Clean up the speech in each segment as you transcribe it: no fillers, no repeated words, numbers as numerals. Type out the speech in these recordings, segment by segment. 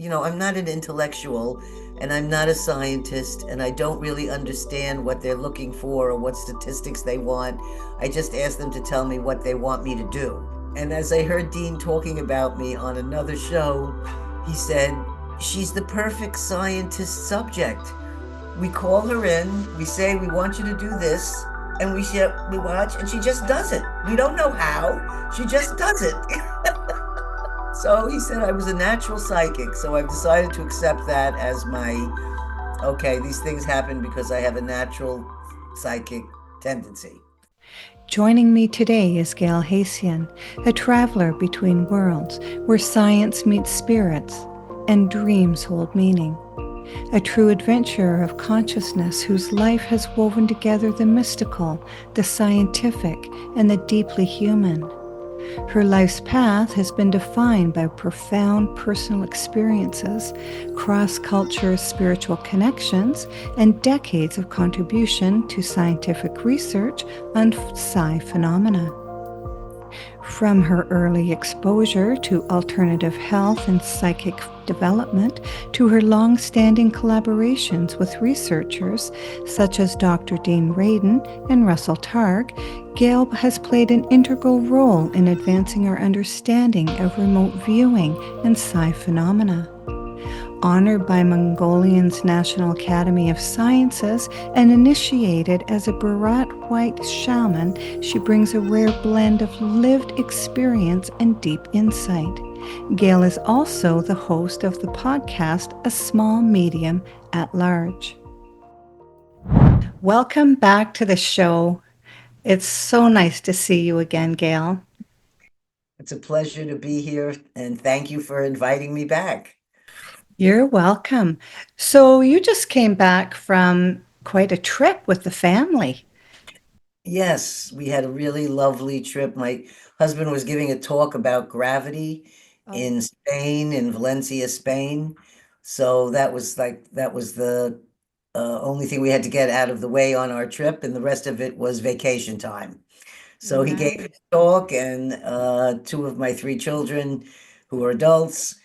I'm not an intellectual and I'm not a scientist and I don't really understand what they're looking for or what statistics they want. I just ask them to tell me what they want me to do. And as I heard Dean talking about me on another show, he said, she's the perfect scientist subject. We call her in, we say, we want you to do this, and we watch, and she just does it. We don't know how, she just does it. So he said I was a natural psychic. So I've decided to accept that as my, okay, these things happen because I have a natural psychic tendency. Joining me today is Gail Hayssen, a traveler between worlds where science meets spirits and dreams hold meaning. A true adventurer of consciousness whose life has woven together the mystical, the scientific, and the deeply human. Her life's path has been defined by profound personal experiences, cross culture spiritual connections, and decades of contribution to scientific research on psi phenomena. From her early exposure to alternative health and psychic development to her long standing collaborations with researchers such as Dr. Dean Radin and Russell Targ, Gail has played an integral role in advancing our understanding of remote viewing and psi phenomena. Honored by Mongolian's National Academy of Sciences and initiated as a Bharat White shaman, she brings a rare blend of lived experience and deep insight. Gail is also the host of the podcast A Small Medium at Large. Welcome back to the show. It's so nice to see you again, Gail. It's a pleasure to be here and thank you for inviting me back. You're welcome. So, you just came back from quite a trip with the family. Yes, we had a really lovely trip. My husband was giving a talk about gravity Oh. in Spain, in Valencia, Spain. So that was the only thing we had to get out of the way on our trip, and the rest of it was vacation time. So he gave his Nice. talk, and two of my three children, who are adults,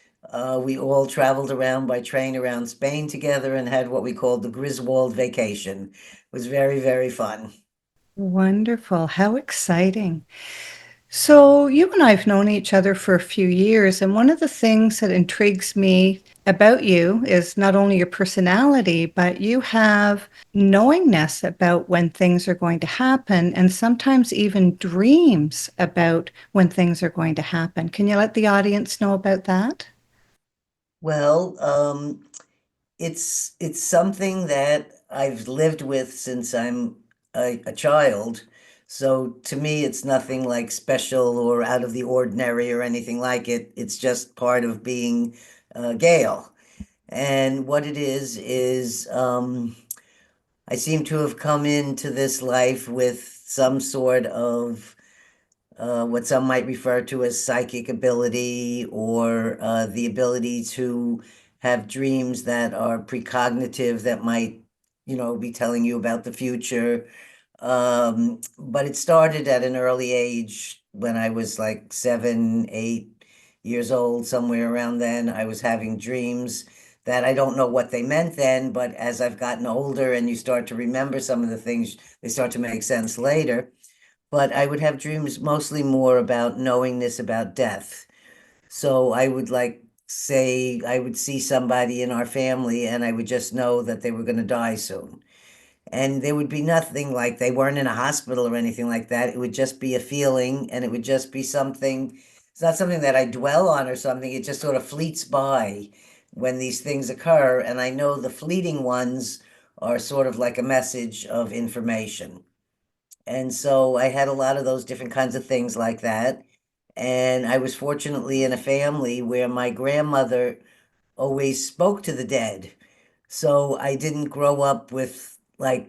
we all traveled around by train around Spain together and had what we called the Griswold vacation. It was very, very fun. Wonderful. How exciting. So, you and I have known each other for a few years, and one of the things that intrigues me about you is not only your personality, but you have knowingness about when things are going to happen, and sometimes even dreams about when things are going to happen. Can you let the audience know about that? Well, it's something that I've lived with since I'm a child. So to me, it's nothing like special or out of the ordinary or anything like it. It's just part of being Gail. And what it is I seem to have come into this life with some sort of what some might refer to as psychic ability or the ability to have dreams that are precognitive that might, be telling you about the future. But it started at an early age when I was like 7, 8 years old, somewhere around then. I was having dreams that I don't know what they meant then, but as I've gotten older and you start to remember some of the things, they start to make sense later. But I would have dreams mostly more about knowingness about death. So I would like say I would see somebody in our family and I would just know that they were going to die soon. And there would be nothing like they weren't in a hospital or anything like that. It would just be a feeling and it would just be something. It's not something that I dwell on or something. It just sort of fleets by when these things occur. And I know the fleeting ones are sort of like a message of information. And so I had a lot of those different kinds of things like that. And I was fortunately in a family where my grandmother always spoke to the dead. So I didn't grow up with like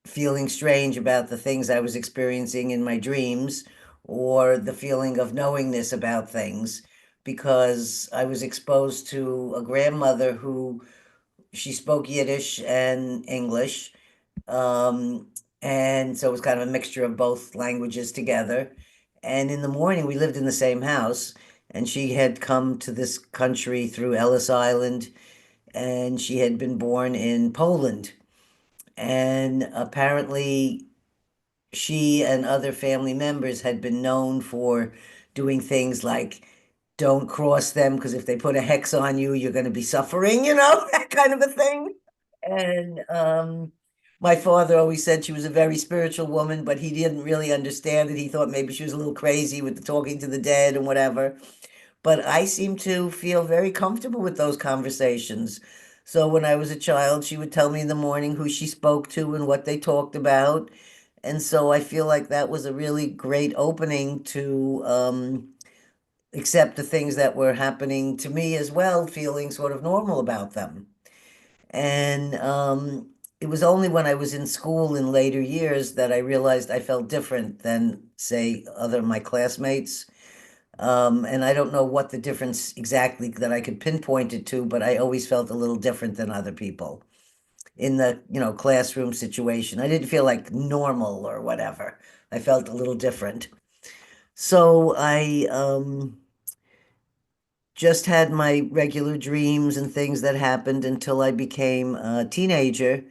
feeling strange about the things I was experiencing in my dreams or the feeling of knowingness about things because I was exposed to a grandmother who she spoke Yiddish and English. Um, and so it was kind of a mixture of both languages together. And in the morning, we lived in the same house. and she had come to this country through Ellis Island, and she had been born in Poland. And apparently, she and other family members had been known for doing things like don't cross them because if they put a hex on you, you're going to be suffering, that kind of a thing. And my father always said she was a very spiritual woman, but he didn't really understand it. He thought maybe she was a little crazy with the talking to the dead and whatever. But I seem to feel very comfortable with those conversations. So when I was a child, she would tell me in the morning who she spoke to and what they talked about. And so I feel like that was a really great opening to accept the things that were happening to me as well, feeling sort of normal about them. And it was only when I was in school in later years that I realized I felt different than, say, other my classmates. And I don't know what the difference exactly that I could pinpoint it to, but I always felt a little different than other people in the, classroom situation. I didn't feel like normal or whatever. I felt a little different. So I just had my regular dreams and things that happened until I became a teenager.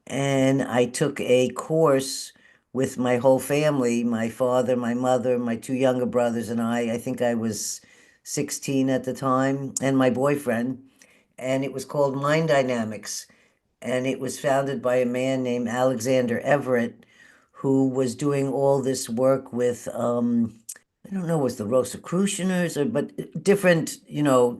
And I took a course with my whole family, my father, my mother, my two younger brothers, and I. I think I was 16 at the time, and my boyfriend. And it was called Mind Dynamics. And it was founded by a man named Alexander Everett, who was doing all this work with, I don't know, was the Rosicrucians or, but different,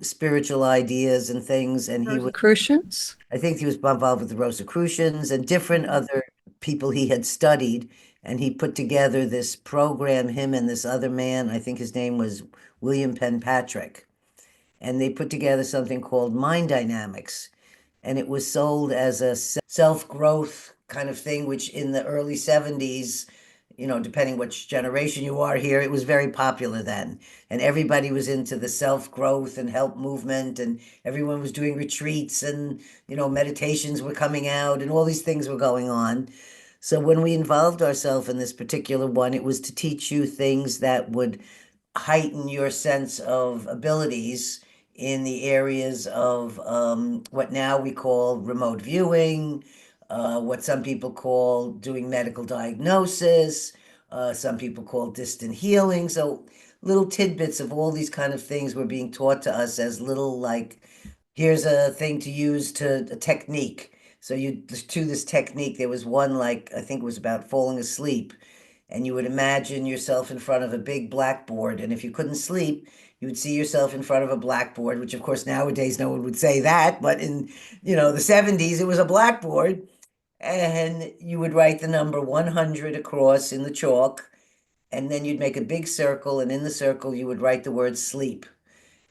spiritual ideas and things. And he was, Rosicrucians? I think he was involved with the Rosicrucians and different other people he had studied. And he put together this program, him and this other man, I think his name was William Penpatrick. And they put together something called Mind Dynamics. And it was sold as a self-growth kind of thing, which in the early 70s, depending which generation you are here, it was very popular then. And everybody was into the self-growth and help movement, and everyone was doing retreats and, meditations were coming out and all these things were going on. So when we involved ourselves in this particular one, it was to teach you things that would heighten your sense of abilities in the areas of what now we call remote viewing, what some people call doing medical diagnosis, some people call distant healing. So little tidbits of all these kind of things were being taught to us as little like, here's a thing to use to a technique. So you to this technique, there was one like I think it was about falling asleep, and you would imagine yourself in front of a big blackboard. And if you couldn't sleep, you would see yourself in front of a blackboard, which of course nowadays no one would say that, but in, the 70s, it was a blackboard. And you would write the number 100 across in the chalk, and then you'd make a big circle, and in the circle you would write the word sleep.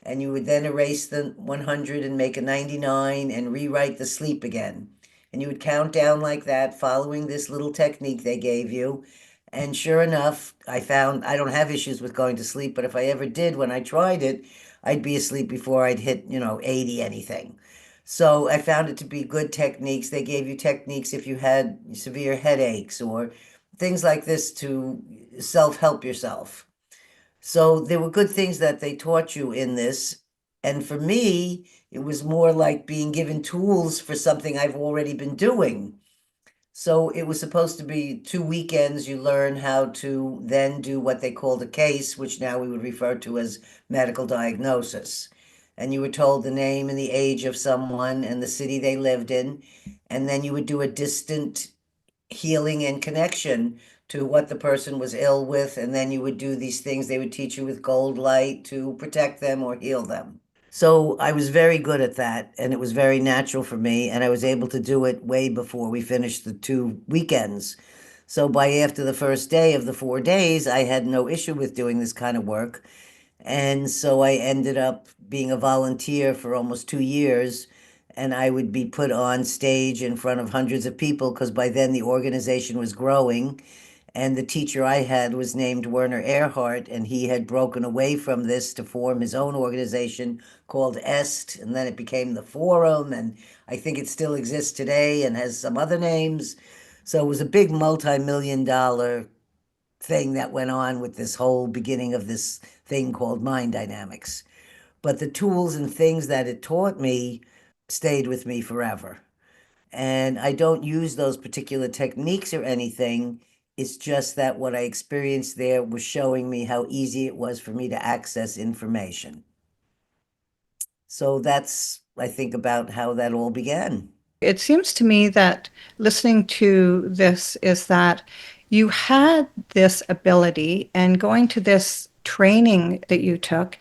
And you would then erase the 100 and make a 99 and rewrite the sleep again. And you would count down like that, following this little technique they gave you. And sure enough, I found I don't have issues with going to sleep, but if I ever did, when I tried it, I'd be asleep before I'd hit, 80 anything. So I found it to be good techniques. They gave you techniques if you had severe headaches or things like this to self-help yourself. So there were good things that they taught you in this. And for me, it was more like being given tools for something I've already been doing. So it was supposed to be 2 weekends. You learn how to then do what they called a case, which now we would refer to as medical diagnosis. And you were told the name and the age of someone and the city they lived in. And then you would do a distant healing and connection to what the person was ill with. And then you would do these things they would teach you with gold light to protect them or heal them. So I was very good at that, and it was very natural for me, and I was able to do it way before we finished the 2 weekends. So by after the first day of the 4 days, I had no issue with doing this kind of work. And so I ended up being a volunteer for almost 2 years, and I would be put on stage in front of hundreds of people because by then the organization was growing. And the teacher I had was named Werner Erhard, and he had broken away from this to form his own organization called EST, and then it became the Forum, and I think it still exists today and has some other names. So it was a big multi-million dollar thing that went on with this whole beginning of this thing called mind dynamics. But the tools and things that it taught me stayed with me forever. And I don't use those particular techniques or anything. It's just that what I experienced there was showing me how easy it was for me to access information. So that's, I think, about how that all began. It seems to me that listening to this is that you had this ability, and going to this training that you took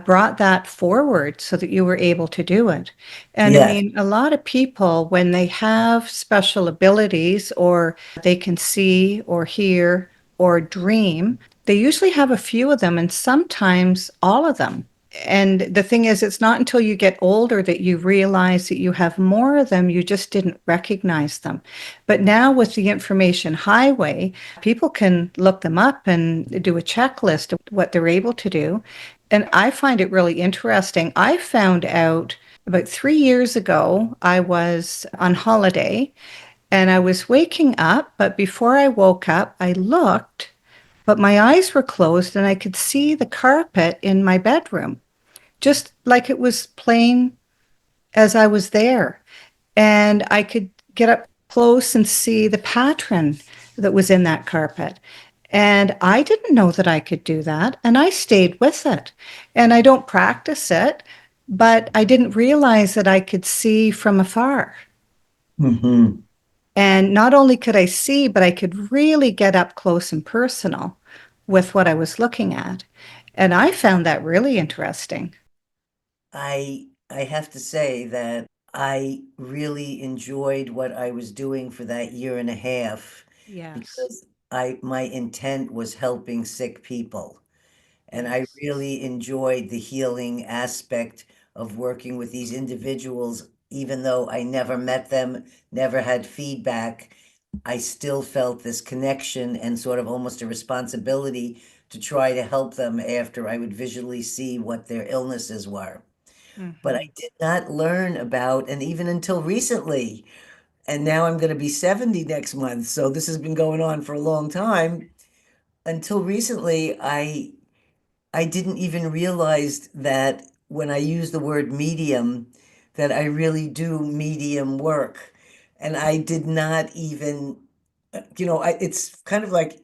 brought that forward so that you were able to do it. And I Yes. mean, a lot of people, when they have special abilities or they can see or hear or dream, they usually have a few of them and sometimes all of them. And the thing is, it's not until you get older that you realize that you have more of them, you just didn't recognize them. But now with the information highway, people can look them up and do a checklist of what they're able to do. And I find it really interesting. I found out about 3 years ago, I was on holiday and I was waking up, but before I woke up, I looked, but my eyes were closed and I could see the carpet in my bedroom just like it was plain as I was there. And I could get up close and see the pattern that was in that carpet. And I didn't know that I could do that. And I stayed with it. And I don't practice it, but I didn't realize that I could see from afar. Hmm. And not only could I see, but I could really get up close and personal with what I was looking at. And I found that really interesting. I have to say that I really enjoyed what I was doing for that year and a half Yes. because I my intent was helping sick people. And I Yes. really enjoyed the healing aspect of working with these individuals, even though I never met them, never had feedback. I still felt this connection and sort of almost a responsibility to try to help them after I would visually see what their illnesses were. But I Hmm. did not learn about, and even until recently, and now I'm going to be 70 next month. So this has been going on for a long time. Until recently, I didn't even realize that when I use the word medium, that I really do medium work. And I did not even, it's kind of like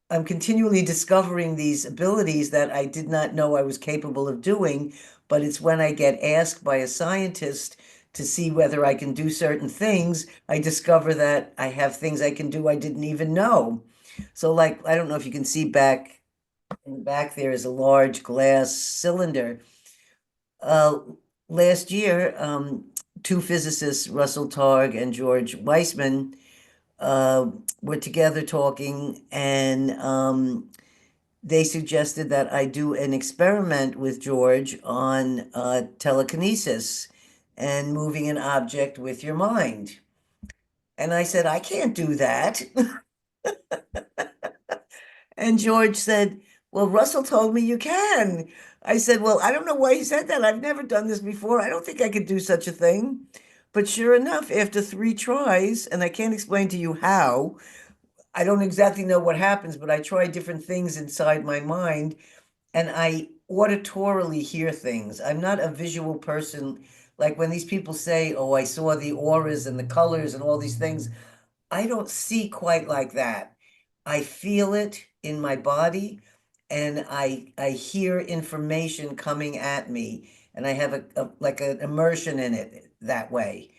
I'm continually discovering these abilities that I did not know I was capable of doing. But it's when I get asked by a scientist to see whether I can do certain things, I discover that I have things I can do I didn't even know. So, like, I don't know if you can see back in the back there is a large glass cylinder. Uh, Last year, two physicists, Russell Targ and George Weissman, uh, were together talking, and they suggested that I do an experiment with George on telekinesis and moving an object with your mind. And I said, I can't do that. And George said, well, Russell told me you can. I said, well, I don't know why he said that. I've never done this before. I don't think I could do such a thing. But sure enough, after 3 tries, and I can't explain to you how, I don't exactly know what happens, but I try different things inside my mind and I auditorily hear things. I'm not a visual person. Like when these people say, oh, I saw the auras and the colors and all these things, I don't see quite like that. I feel it in my body and I hear information coming at me and I have a like an immersion in it that way.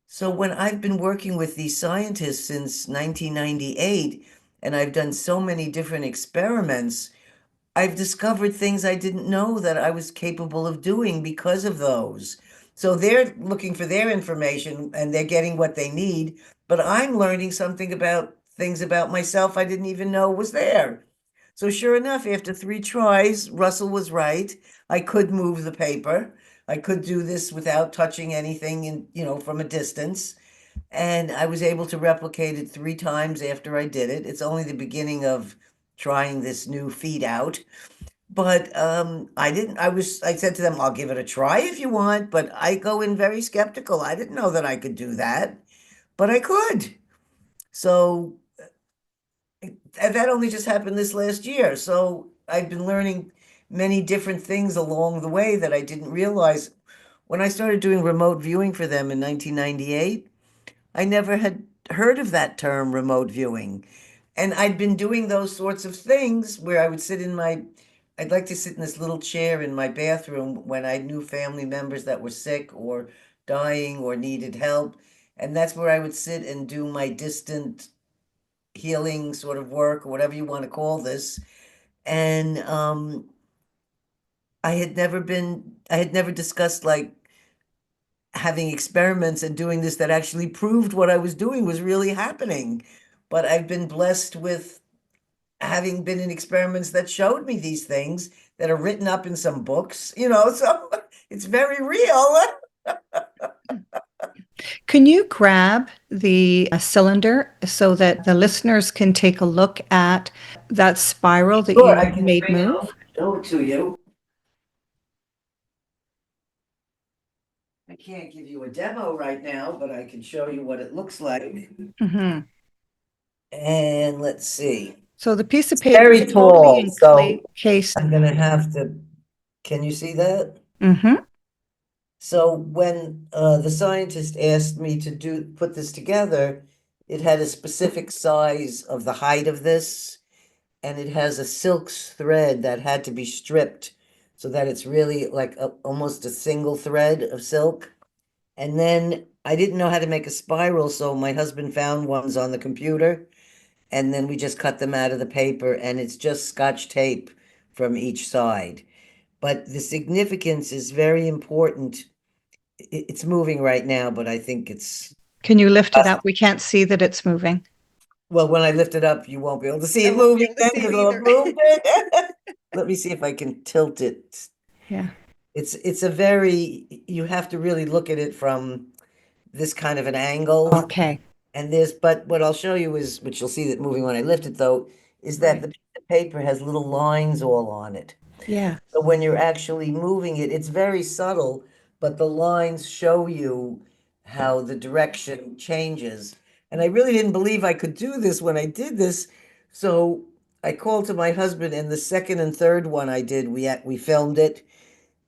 So when I've been working with these scientists since 1998 and I've done so many different experiments, I've discovered things I didn't know that I was capable of doing because of those. So they're looking for their information and they're getting what they need, but I'm learning something about things about myself I didn't even know was there. So sure enough, after 3 tries, Russell was right. I could move the paper. I could do this without touching anything in, from a distance. And I was able to replicate it 3 times after I did it. It's only the beginning of trying this new feat out. But I didn't, I said to them, I'll give it a try if you want, but I go in very skeptical. I didn't know that I could do that, but I could. So And that only just happened this last year. So I've been learning many different things along the way that I didn't realize. When I started doing remote viewing for them in 1998, I never had heard of that term, remote viewing. And I'd been doing those sorts of things where I would I'd like to sit in this little chair in my bathroom when I knew family members that were sick or dying or needed help. And that's where I would sit and do my distant healing sort of work, or whatever you want to call this. And I had never discussed like having experiments and doing this that actually proved what I was doing was really happening. But I've been blessed with having been in experiments that showed me these things that are written up in some books, so it's very real. Can you grab the cylinder so that the listeners can take a look at that spiral that Sure, you I can made bring it move? over to you. I can't give you a demo right now, but I can show you what it looks like. Hmm. And let's see. So the piece of It's paper very is totally tall, so encased. I'm gonna have to, can you see that? Hmm. So when the scientist asked me to put this together, it had a specific size of the height of this, and it has a silk thread that had to be stripped so that it's really like almost a single thread of silk. And then I didn't know how to make a spiral, so my husband found ones on the computer, and then we just cut them out of the paper, and it's just Scotch tape from each side. But the significance is very important. It's moving right now, but I think it's, Can you lift it up? We can't see that it's moving. well, when I lift it up, you won't be able to see I it won't be moving able to then see it because I'll have either. moved it. Let me see if I can tilt it. Yeah. It's a very, you have to really look at it from this kind of an angle. Okay. And but what I'll show you is, which you'll see that moving when I lift it though, is that Right. the piece of paper has little lines all on it. Yeah. So when you're actually moving it, it's very subtle, but the lines show you how the direction changes. And I really didn't believe I could do this when I did this. So I called to my husband, and the second and third one I did, we filmed it,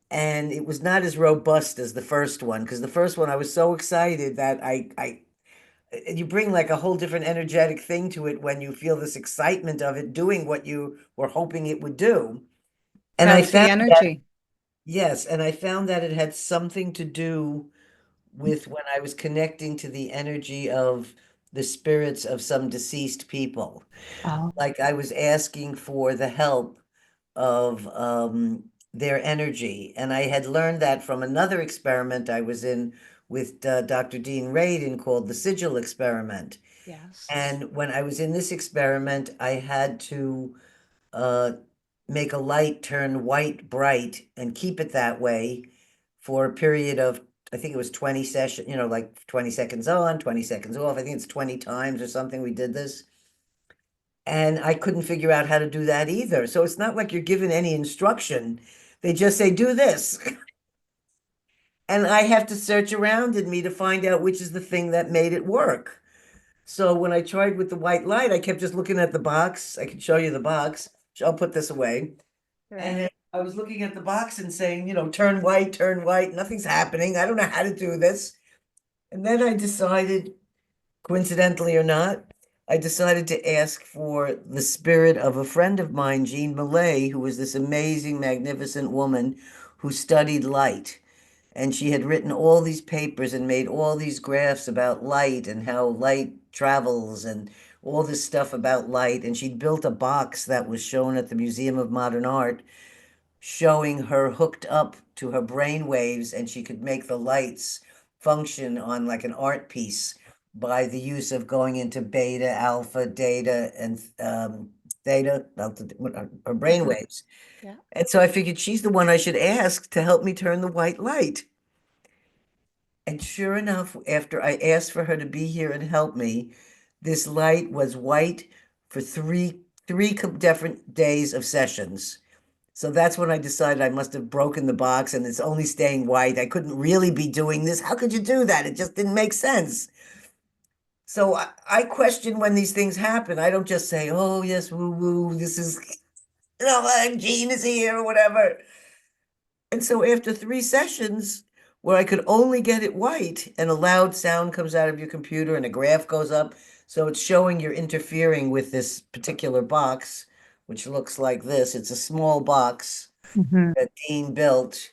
and it was not as robust as the first one because the first one I was so excited that I you bring like a whole different energetic thing to it when you feel this excitement of it doing what you were hoping it would do. And I Felt the found that, energy. yes, and I found that it had something to do with when I was connecting to the energy of the spirits of some deceased people. Oh, Like I was asking for the help of their energy. And I had learned that from another experiment I was in with Dr. Dean Radin called the Sigil experiment. yes. And when I was in this experiment, I had to uh, make a light turn white bright and keep it that way for a period of, I think it was 20 sessions, like 20 seconds on, 20 seconds off. I think it's 20 times or something we did this. And I couldn't figure out how to do that either. So it's not like you're given any instruction. They just say, do this. And I have to search around in me to find out which is the thing that made it work. So when I tried with the white light, I kept just looking at the box. I can show you the box. I'll put this away. Right. And I was looking at the box and saying, turn white, turn white. Nothing's happening. I don't know how to do this. And then I decided, coincidentally or not, I decided to ask for the spirit of a friend of mine, Jean Millay, who was this amazing, magnificent woman who studied light. And she had written all these papers and made all these graphs about light and how light travels and all this stuff about light. And she'd built a box that was shown at the Museum of Modern Art, showing her hooked up to her brain waves, and she could make the lights function on like an art piece by the use of going into beta, alpha, data, and theta, her brain Mhm. waves. Yeah. And so I figured she's the one I should ask to help me turn the white light. And sure enough, after I asked for her to be here and help me, this light was white for different days of sessions. So that's when I decided I must have broken the box and it's only staying white. I couldn't really be doing this. How could you do that? It just didn't make sense. So I question when these things happen. I don't just say, oh, yes, woo woo, this is, Gene is here or whatever. And so after 3 sessions where I could only get it white and a loud sound comes out of your computer and a graph goes up, so it's showing you're interfering with this particular box, which looks like this. It's a small box Mhm. that Dean built,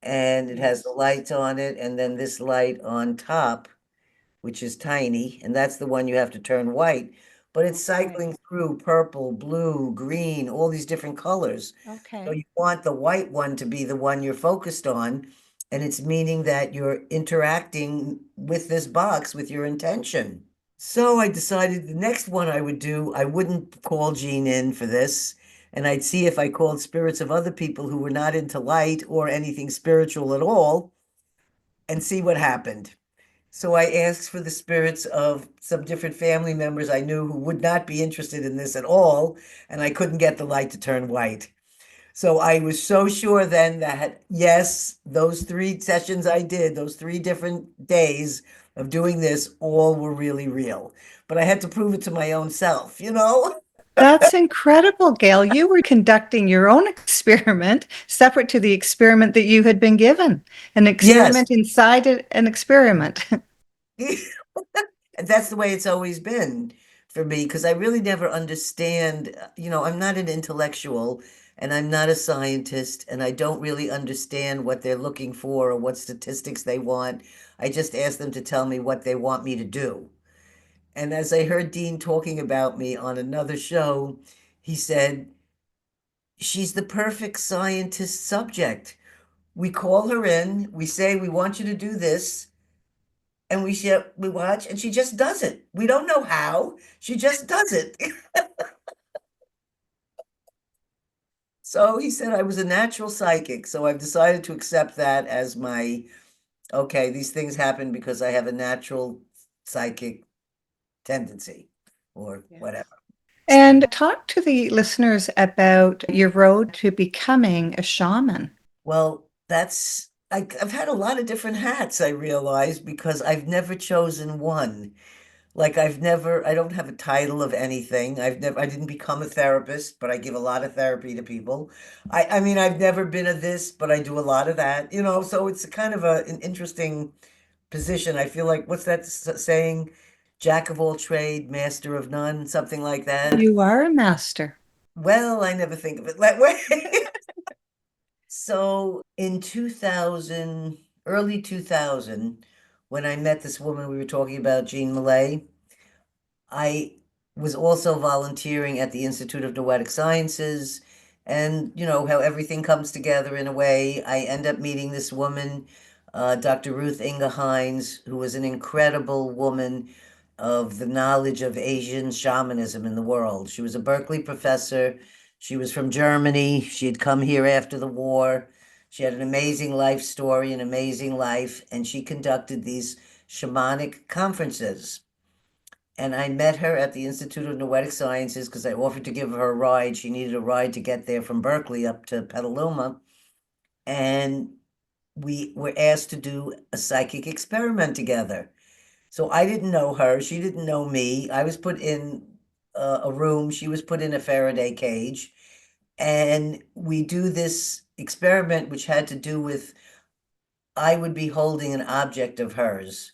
and it has the Yes. lights on it, and then this light on top, which is tiny, and that's the one you have to turn white. But it's Okay. cycling through purple, blue, green, all these different colors. So Okay. you want the white one to be the one you're focused on, and it's meaning that you're interacting with this box with your intention. So I decided the next one I would do, I wouldn't call Jean in for this, and I'd see if I called spirits of other people who were not into light or anything spiritual at all, and see what happened. So I asked for the spirits of some different family members I knew who would not be interested in this at all, and I couldn't get the light to turn white. So I was so sure then that yes, those 3 sessions I did, those 3 different days of doing this, all were really real. But I had to prove it to my own self. That's incredible, Gail. You were conducting your own experiment separate to the experiment that you had been given, an Yes. experiment inside an experiment. And that's the way it's always been for me because I really never understand, I'm not an intellectual and I'm not a scientist and I don't really understand what they're looking for or what statistics they want. I just ask them to tell me what they want me to do. And as I heard Dean talking about me on another show, he said, she's the perfect scientist subject. We call her in, we say, we want you to do this, and we watch, and she just does it. We don't know how, she just does it. So he said I was a natural psychic. So I've decided to accept that as my, okay, these things happen because I have a natural psychic tendency or Yes. whatever. And talk to the listeners about your road to becoming a shaman. Well, I've had a lot of different hats, I realize, because I've never chosen one. Like I don't have a title of anything. I didn't become a therapist, but I give a lot of therapy to people. I mean, I've never been a this, but I do a lot of that. So it's kind of an interesting position. I feel like, what's that saying? Jack of all trade, master of none, something like that. You are a master. Well, I never think of it that way. So in 2000, early 2000, when I met this woman we were talking about, Jean Millay, I was also volunteering at the Institute of Noetic Sciences, and you know how everything comes together in a way. I end up meeting this woman, Dr. Ruth Inga Hines, who was an incredible woman of the knowledge of Asian shamanism in the world. She was a Berkeley professor. She was from Germany. She had come here after the war. She had an amazing life story, an amazing life, and she conducted these shamanic conferences. And I met her at the Institute of Noetic Sciences because I offered to give her a ride. She needed a ride to get there from Berkeley up to Petaluma. And we were asked to do a psychic experiment together. So I didn't know her. She didn't know me. I was put in a room. She was put in a Faraday cage. And we do this experiment, which had to do with I would be holding an object of hers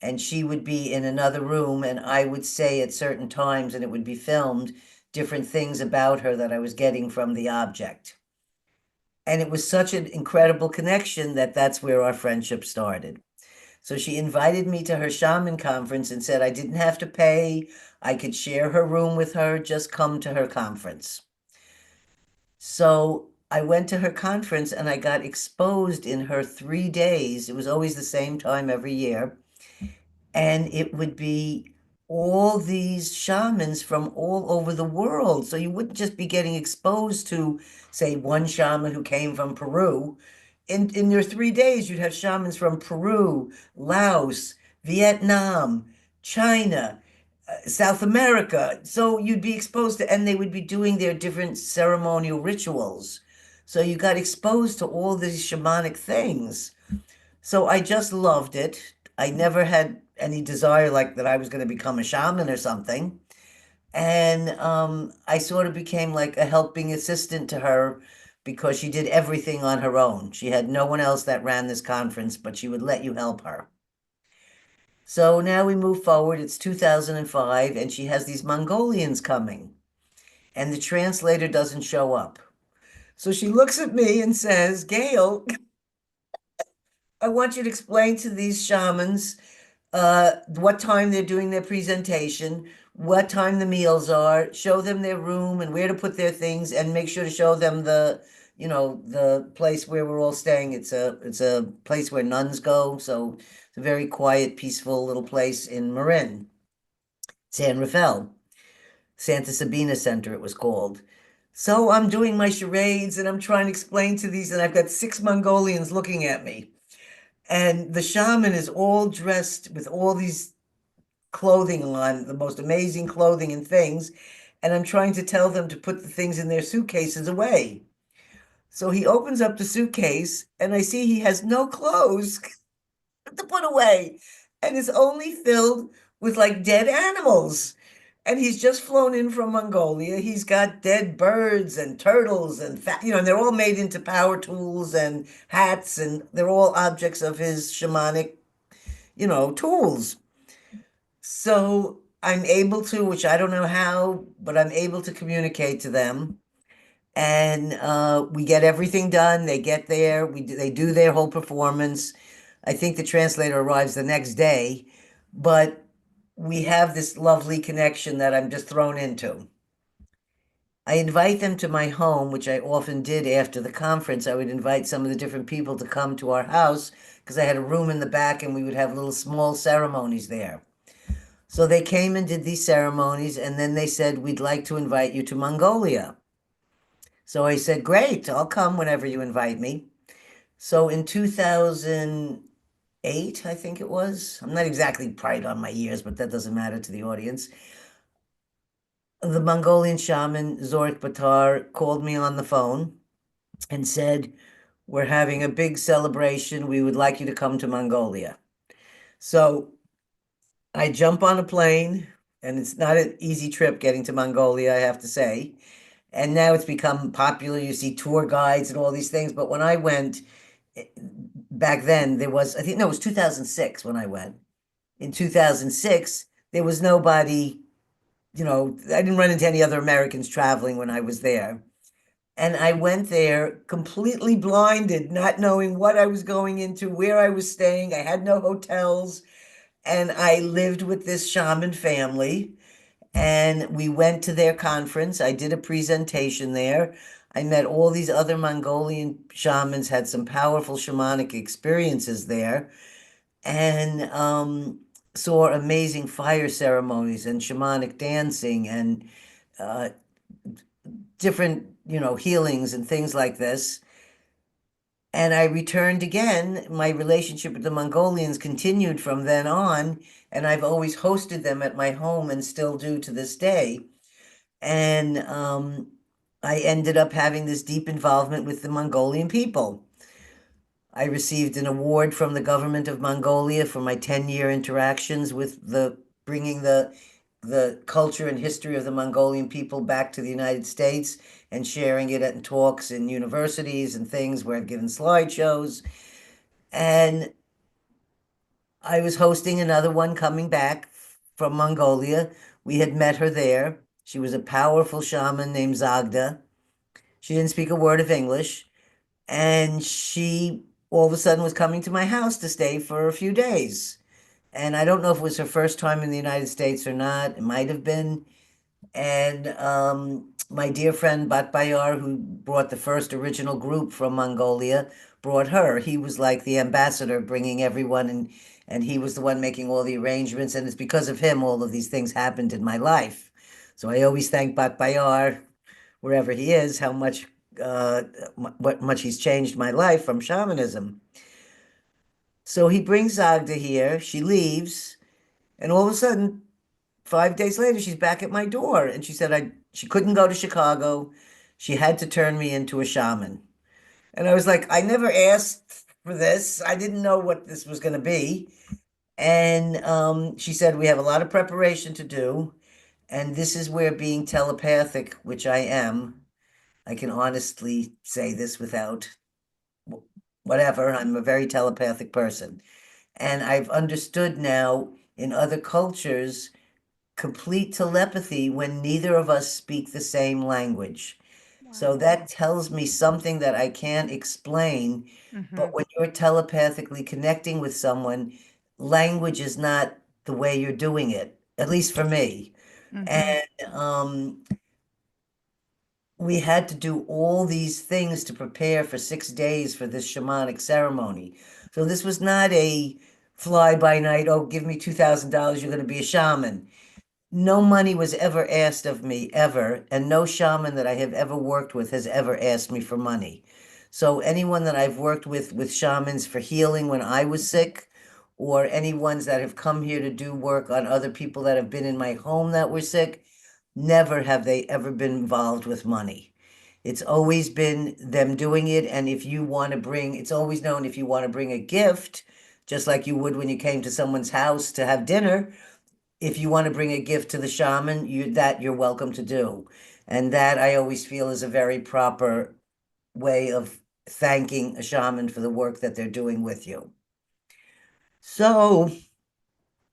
and she would be in another room and I would say at certain times and it would be filmed different things about her that I was getting from the object. And it was such an incredible connection that that's where our friendship started. So she invited me to her shaman conference and said I didn't have to pay. I could share her room with her, just come to her conference. So I went to her conference and I got exposed in her 3 days. It was always the same time every year. And it would be all these shamans from all over the world. So you wouldn't just be getting exposed to, say, one shaman who came from Peru. In your 3 days, you'd have shamans from Peru, Laos, Vietnam, China, South America. So you'd be exposed to, and they would be doing their different ceremonial rituals. So you got exposed to all these shamanic things. So I just loved it. I never had any desire like that I was going to become a shaman or something. And I sort of became like a helping assistant to her because she did everything on her own. She had no one else that ran this conference, but she would let you help her. So now we move forward. It's 2005, and she has these Mongolians coming, and the translator doesn't show up. So she looks at me and says, Gail, I want you to explain to these shamans what time they're doing their presentation, what time the meals are, show them their room and where to put their things, and make sure to show them the place where we're all staying. It's a place where nuns go, so it's a very quiet, peaceful little place in Marin, San Rafael, Santa Sabina Center, it was called. So I'm doing my charades and I'm trying to explain to these, and I've got six Mongolians looking at me. And the shaman is all dressed with all these clothing on, the most amazing clothing and things. And I'm trying to tell them to put the things in their suitcases away. So he opens up the suitcase and I see he has no clothes to put away. And it's only filled with like dead animals. And he's just flown in from Mongolia. He's got dead birds and turtles and and they're all made into power tools and hats, and they're all objects of his shamanic, tools. So I'm able to, which I don't know how, but I'm able to communicate to them. And we get everything done. They get there. They do their whole performance. I think the translator arrives the next day, but we have this lovely connection that I'm just thrown into. I invite them to my home, which I often did after the conference. I would invite some of the different people to come to our house because I had a room in the back and we would have little small ceremonies there. So they came and did these ceremonies, and then they said, we'd like to invite you to Mongolia. So I said, great, I'll come whenever you invite me. So in 2008, I think it was, I'm not exactly right on my years, but that doesn't matter to the audience. The Mongolian shaman, Zorik Batar, called me on the phone and said, we're having a big celebration. We would like you to come to Mongolia. So I jump on a plane, and it's not an easy trip getting to Mongolia, I have to say. And now it's become popular. You see tour guides and all these things. But when I went eh, back then, there was, I think, no, it was 2006 when I went. In 2006, there was nobody, I didn't run into any other Americans traveling when I was there. And I went there completely blinded, not knowing what I was going into, where I was staying. I had no hotels. And I lived with this shaman family, and we went to their conference. I did a presentation there. I met all these other Mongolian shamans, had some powerful shamanic experiences there, and saw amazing fire ceremonies and shamanic dancing and uh, different, healings and things like this. And I returned again. My relationship with the Mongolians continued from then on, and I've always hosted them at my home and still do to this day. And I ended up having this deep involvement with the Mongolian people. I received an award from the government of Mongolia for my 10-year interactions with the bringing the culture and history of the Mongolian people back to the United States and sharing it at talks in universities and things where I've given slideshows. And I was hosting another one coming back from Mongolia. We had met her there. She was a powerful shaman named Zagda. She didn't speak a word of English, and she all of a sudden was coming to my house to stay for a few days. And I don't know if it was her first time in the United States or not. It might have been. And my dear friend Batbayar, who brought the first original group from Mongolia, brought her. He was like the ambassador, bringing everyone, and he was the one making all the arrangements. And it's because of him all of these things happened in my life. So I always thank Batbayar, wherever he is, how much what much he's changed my life from shamanism. So he brings Zagda here. She leaves, and all of a sudden, 5 days later, she's back at my door, and she said she couldn't go to Chicago. She had to turn me into a shaman. And I was like, I never asked for this. I didn't know what this was going to be. And she said, we have a lot of preparation to do. And this is where being telepathic, which I am, I can honestly say this without whatever, I'm a very telepathic person. And I've understood now in other cultures complete telepathy when neither of us speak the same language. So Wow. that tells me something that I can't explain. Mm-hmm. But when you're telepathically connecting with someone, language is not the way you're doing it, at least for me. Mm-hmm. And we had to do all these things to prepare for 6 days for this shamanic ceremony. So this was not a fly by night, oh, give me $2,000, you're going to be a shaman. No money was ever asked of me, ever, and no shaman that I have ever worked with has ever asked me for money. So anyone that I've worked with shamans for healing when I was sick, or any ones that have come here to do work on other people that have been in my home that were sick, never have they ever been involved with money. It's always been them doing it, and if you want to bring, it's always known if you want to bring a gift, just like you would when you came to someone's house to have dinner, if you want to bring a gift to the shaman, you're welcome to do. And that I always feel is a very proper way of thanking a shaman for the work that they're doing with you. So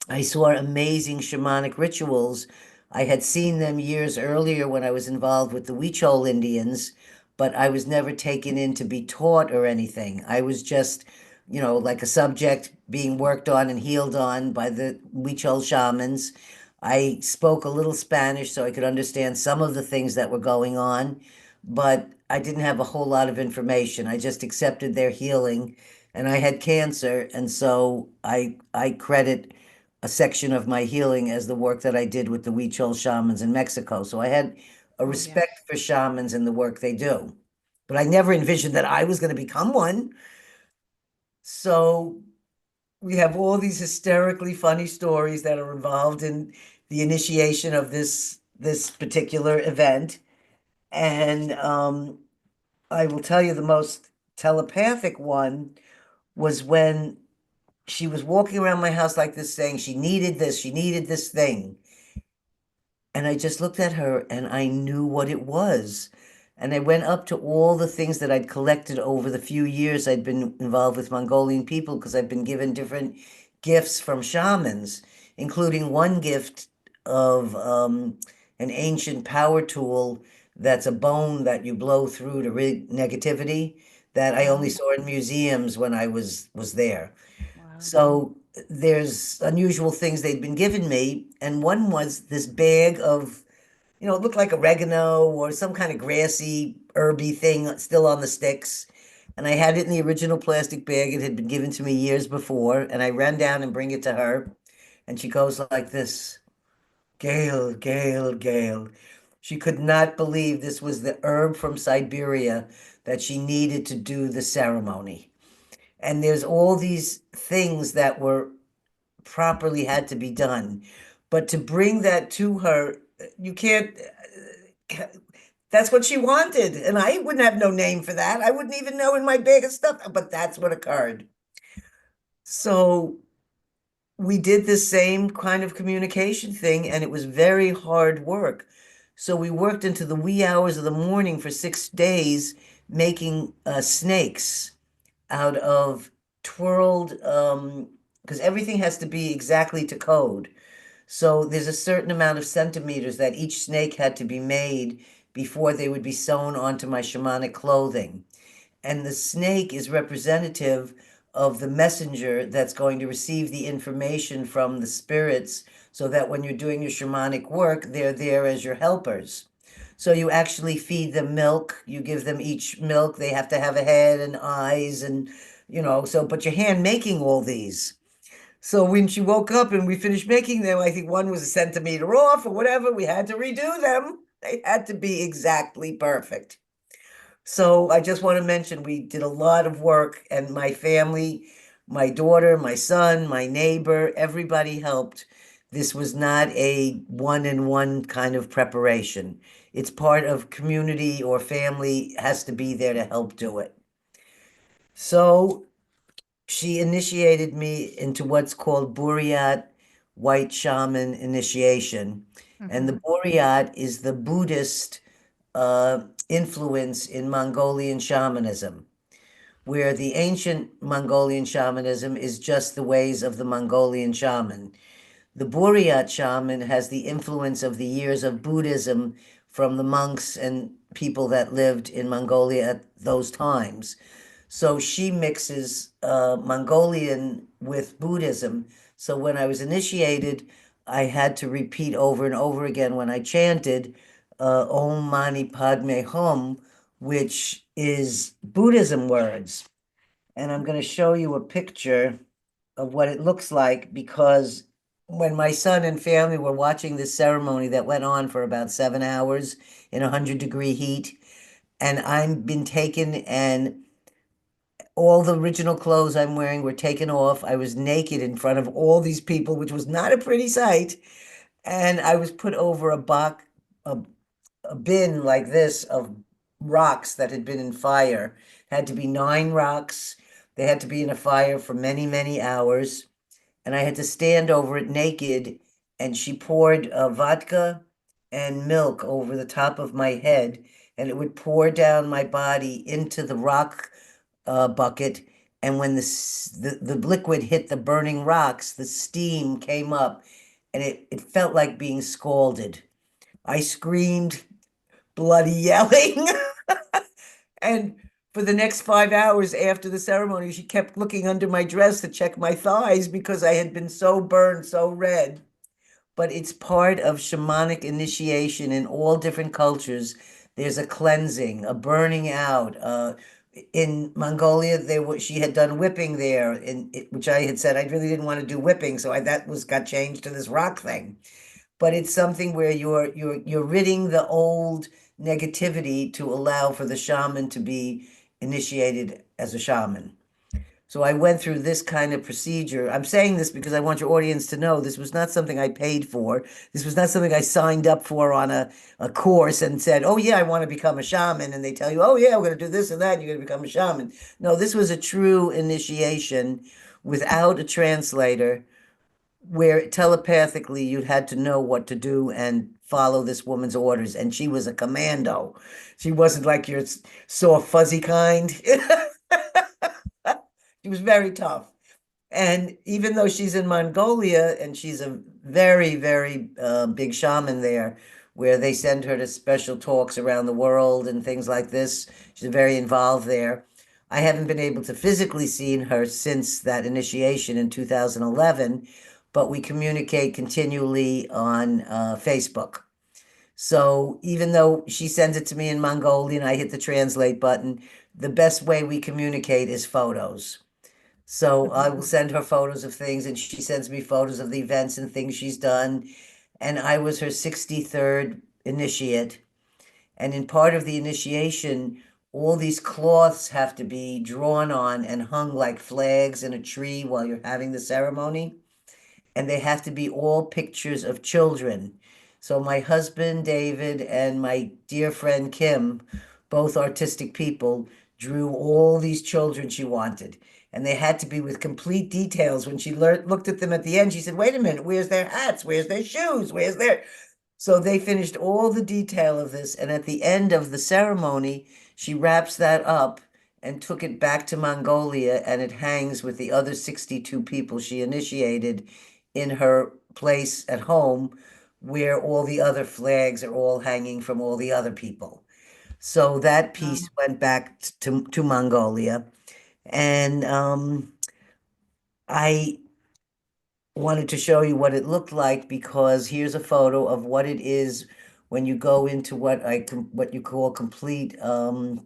I saw amazing shamanic rituals. I had seen them years earlier when I was involved with the Huichol Indians, but I was never taken in to be taught or anything. I was just, like a subject being worked on and healed on by the Huichol shamans. I spoke a little Spanish so I could understand some of the things that were going on, but I didn't have a whole lot of information. I just accepted their healing, and I had cancer, and so I credit a section of my healing as the work that I did with the Huichol shamans in Mexico. So I had a Oh, respect yes. for shamans and the work they do. But I never envisioned that I was going to become one. So we have all these hysterically funny stories that are involved in the initiation of this particular event. And I will tell you the most telepathic one was when she was walking around my house like this, saying she needed this thing. And I just looked at her and I knew what it was. And I went up to all the things that I'd collected over the few years I'd been involved with Mongolian people, because I've been given different gifts from shamans, including one gift of an ancient power tool that's a bone that you blow through to rid negativity, that I only Wow. saw in museums when I was there. Wow. So there's unusual things they'd been giving me, and one was this bag of, it looked like oregano or some kind of grassy, herby thing still on the sticks. And I had it in the original plastic bag. It had been given to me years before, and I ran down and bring it to her, and she goes like this, Gail, Gail, Gail. She could not believe this was the herb from Siberia that she needed to do the ceremony. And there's all these things that were properly had to be done. But to bring that to her, you can't, that's what she wanted. And I wouldn't have no name for that. I wouldn't even know in my bag of stuff, but that's what occurred. So we did the same kind of communication thing, and it was very hard work. So we worked into the wee hours of the morning for 6 days making snakes out of twirled, because everything has to be exactly to code. So there's a certain amount of centimeters that each snake had to be made before they would be sewn onto my shamanic clothing. And the snake is representative of the messenger that's going to receive the information from the spirits, so that when you're doing your shamanic work, they're there as your helpers. So you actually feed them milk, you give them each milk, they have to have a head and eyes, and but you're hand making all these. So when she woke up and we finished making them, I think one was a centimeter off or whatever, we had to redo them. They had to be exactly perfect. So I just want to mention we did a lot of work, and my family, my daughter, my son, my neighbor, everybody helped. This was not a one-in-one kind of preparation. It's part of community, or family has to be there to help do it. So she initiated me into what's called Buryat White Shaman initiation. And the Mhm. Buryat is the Buddhist influence in Mongolian shamanism, where the ancient Mongolian shamanism is just the ways of the Mongolian shaman. The Buryat shaman has the influence of the years of Buddhism from the monks and people that lived in Mongolia at those times. So she mixes Mongolian with Buddhism. So when I was initiated, I had to repeat over and over again when I chanted Om Mani Padme Hum, which is Buddhism words. And I'm going to show you a picture of what it looks like because when my son and family were watching this ceremony that went on for about 7 hours in 100-degree heat, and I've been taken and all the original clothes I'm wearing were taken off. I was naked in front of all these people, which was not a pretty sight. And I was put over a, a bin like this of rocks that had been in fire. Had to be 9 rocks. They had to be in a fire for many, many hours. And I had to stand over it naked. And she poured vodka and milk over the top of my head, and it would pour down my body into the rock bucket. And when the liquid hit the burning rocks, the steam came up, and it felt like being scalded. I screamed, bloody yelling. And for the next 5 hours after the ceremony, she kept looking under my dress to check my thighs because I had been so burned, so red. But it's part of shamanic initiation in all different cultures. There's a cleansing, a burning out. In Mongolia, she had done whipping there, which I had said I really didn't want to do whipping, so that was got changed to this rock thing. But it's something where you're ridding the old negativity to allow for the shaman to be initiated as a shaman. So I went through this kind of procedure. I'm saying this because I want your audience to know this was not something I paid for. This was not something I signed up for on a course and said, oh, yeah, I want to become a shaman. And they tell you, oh, yeah, we're going to do this and that, and you're going to become a shaman. No, this was a true initiation without a translator, where telepathically you'd had to know what to do and follow this woman's orders. And she was a commando. She wasn't like your soft, fuzzy kind. She was very tough. And even though she's in Mongolia and she's a very, very big shaman there, where they send her to special talks around the world and things like this, she's very involved there. I haven't been able to physically see her since that initiation in 2011, but we communicate continually on Facebook. So even though she sends it to me in Mongolian, I hit the translate button. The best way we communicate is photos. So I will send her photos of things, and she sends me photos of the events and things she's done. And I was her 63rd initiate. And in part of the initiation, all these cloths have to be drawn on and hung like flags in a tree while you're having the ceremony. And they have to be all pictures of children. So my husband, David, and my dear friend Kim, both artistic people, drew all these children she wanted. And they had to be with complete details. When she looked at them at the end, she said, wait a minute, where's their hats? Where's their shoes? Where's their... So they finished all the detail of this. And at the end of the ceremony, she wraps that up and took it back to Mongolia, and it hangs with the other 62 people she initiated in her place at home, where all the other flags are all hanging from all the other people. So that piece Wow. went back to Mongolia. And I wanted to show you what it looked like because here's a photo of what it is when you go into what you call complete out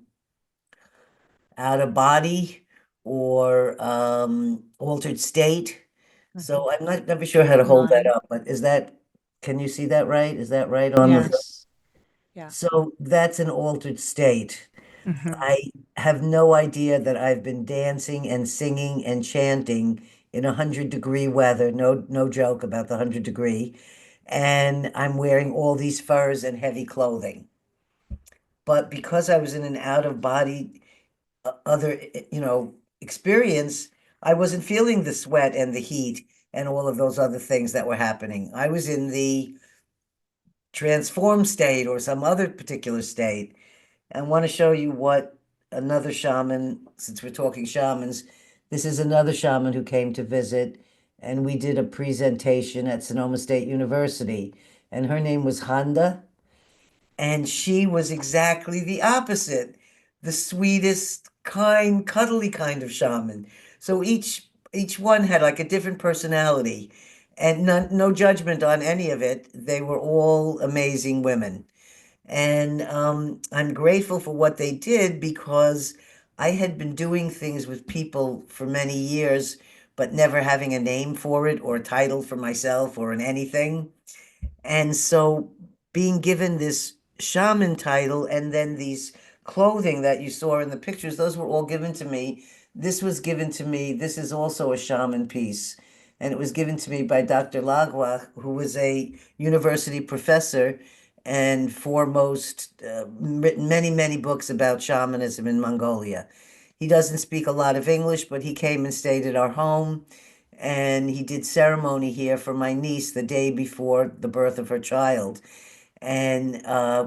of body or altered state. Mhm. So I'm not never sure how to hold that Mind. up, but can you see that right? Is that right on the? Yes. Yeah. So that's an altered state. Mhm. I have no idea that I've been dancing and singing and chanting in 100-degree weather. No, no joke about the 100-degree. And I'm wearing all these furs and heavy clothing. But because I was in an out of body other, experience, I wasn't feeling the sweat and the heat and all of those other things that were happening. I was in the transformed state or some other particular state. I want to show you what another shaman, since we're talking shamans, this is another shaman who came to visit, and we did a presentation at Sonoma State University, and her name was Handa, and she was exactly the opposite, the sweetest, kind, cuddly kind of shaman. So each one had like a different personality, and no judgment on any of it. They were all amazing women. And I'm grateful for what they did because I had been doing things with people for many years, but never having a name for it or a title for myself or in anything. And so being given this shaman title and then these clothing that you saw in the pictures, those were all given to me. This was given to me. This is also a shaman piece. And it was given to me by Dr. Lagwa, who was a university professor and foremost, written many, many books about shamanism in Mongolia. He doesn't speak a lot of English, but he came and stayed at our home and he did ceremony here for my niece the day before the birth of her child. And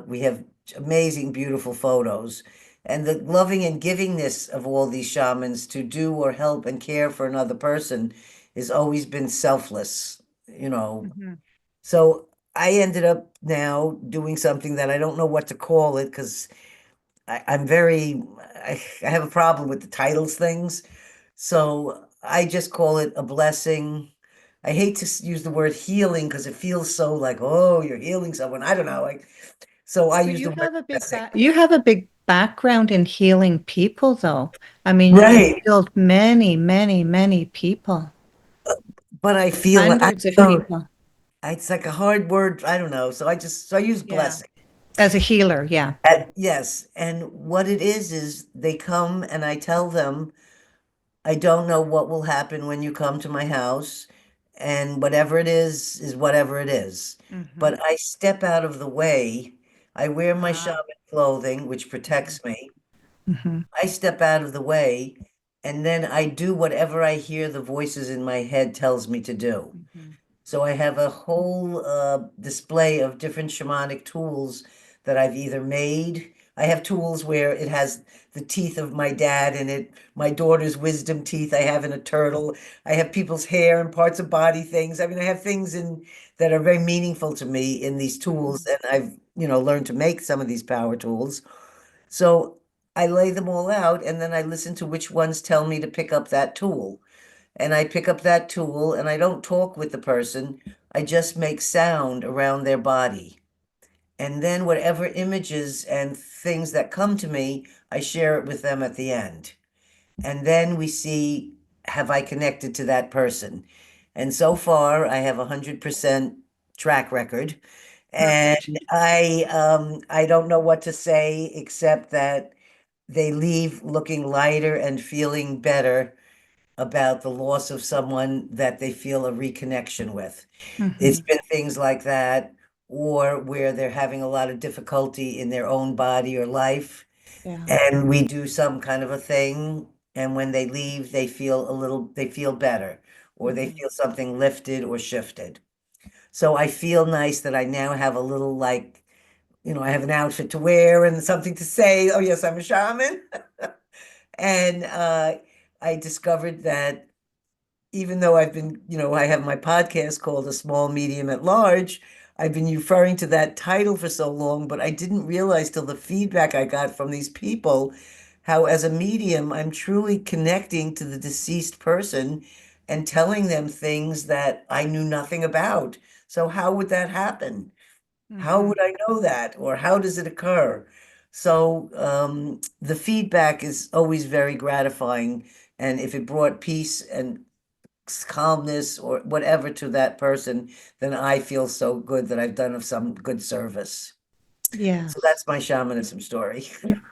we have amazing, beautiful photos. And the loving and givingness of all these shamans to do or help and care for another person has always been selfless, you know. Mhm. So I ended up now doing something that I don't know what to call it because I'm very, I have a problem with the titles things. So I just call it a blessing. I hate to use the word healing because it feels so like, oh, you're healing someone. I don't know. Like, so I But use the word blessing. you have a big background in healing people, though. I mean, you've Right. healed many, many, many people, But I feel, I hundreds of don't know, people. it's like a hard word. I don't know. So I use Yeah. blessing. As a healer, yeah. Yes. And what it is they come and I tell them, I don't know what will happen when you come to my house, and whatever it is whatever it is. Hmm. But I step out of the way. I wear my Ah. shaman clothing, which Hmm. protects me. Hmm. I step out of the way, and then I do whatever I hear the voices in my head tells me to do. Hmm. So I have a whole display of different shamanic tools that I've either made. I have tools where it has the teeth of my dad in it, my daughter's wisdom teeth I have in a turtle. I have people's hair and parts of body things. I mean, I have things in that are very meaningful to me in these tools, Hmm. and I've, learned to make some of these power tools. So I lay them all out, and then I listen to which ones tell me to pick up that tool and I pick up that tool and I don't talk with the person. I just make sound around their body. And then whatever images and things that come to me, I share it with them at the end. And then we see, have I connected to that person? And so far, I have 100% track record. And Perfect. I don't know what to say except that they leave looking lighter and feeling better about the loss of someone that they feel a reconnection with. It's Hmm. been things like that, or where they're having a lot of difficulty in their own body or life, Yeah. and we do some kind of a thing, and when they leave, they feel better, or they Hmm. feel something lifted or shifted. So I feel nice that I now have a little like, I have an outfit to wear and something to say. Oh, yes, I'm a shaman. And I discovered that even though I have my podcast called A Small, Medium, at Large, I've been referring to that title for so long, but I didn't realize till the feedback I got from these people how, as a medium, I'm truly connecting to the deceased person and telling them things that I knew nothing about. So, how would that happen? How Hmm. would I know that? Or how does it occur? So, the feedback is always very gratifying. And if it brought peace and calmness or whatever to that person, then I feel so good that I've done of some good service. So Yes. that's my shamanism story.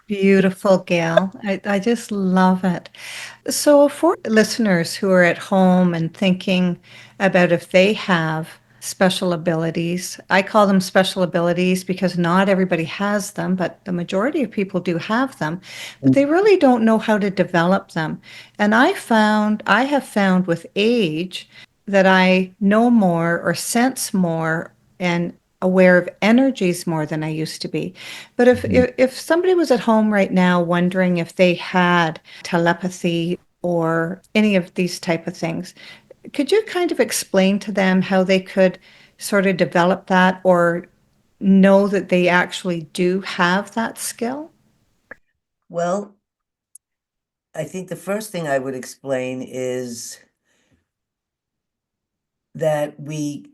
Beautiful, Gail. I just love it. So, for listeners who are at home and thinking about if they have special abilities. I call them special abilities because not everybody has them, but the majority of people do have them, but they really don't know how to develop them. And I have found with age that I know more or sense more and aware of energies more than I used to be. But Mhm. if somebody was at home right now wondering if they had telepathy or any of these type of things, could you kind of explain to them how they could sort of develop that or know that they actually do have that skill? Well, I think the first thing I would explain is that we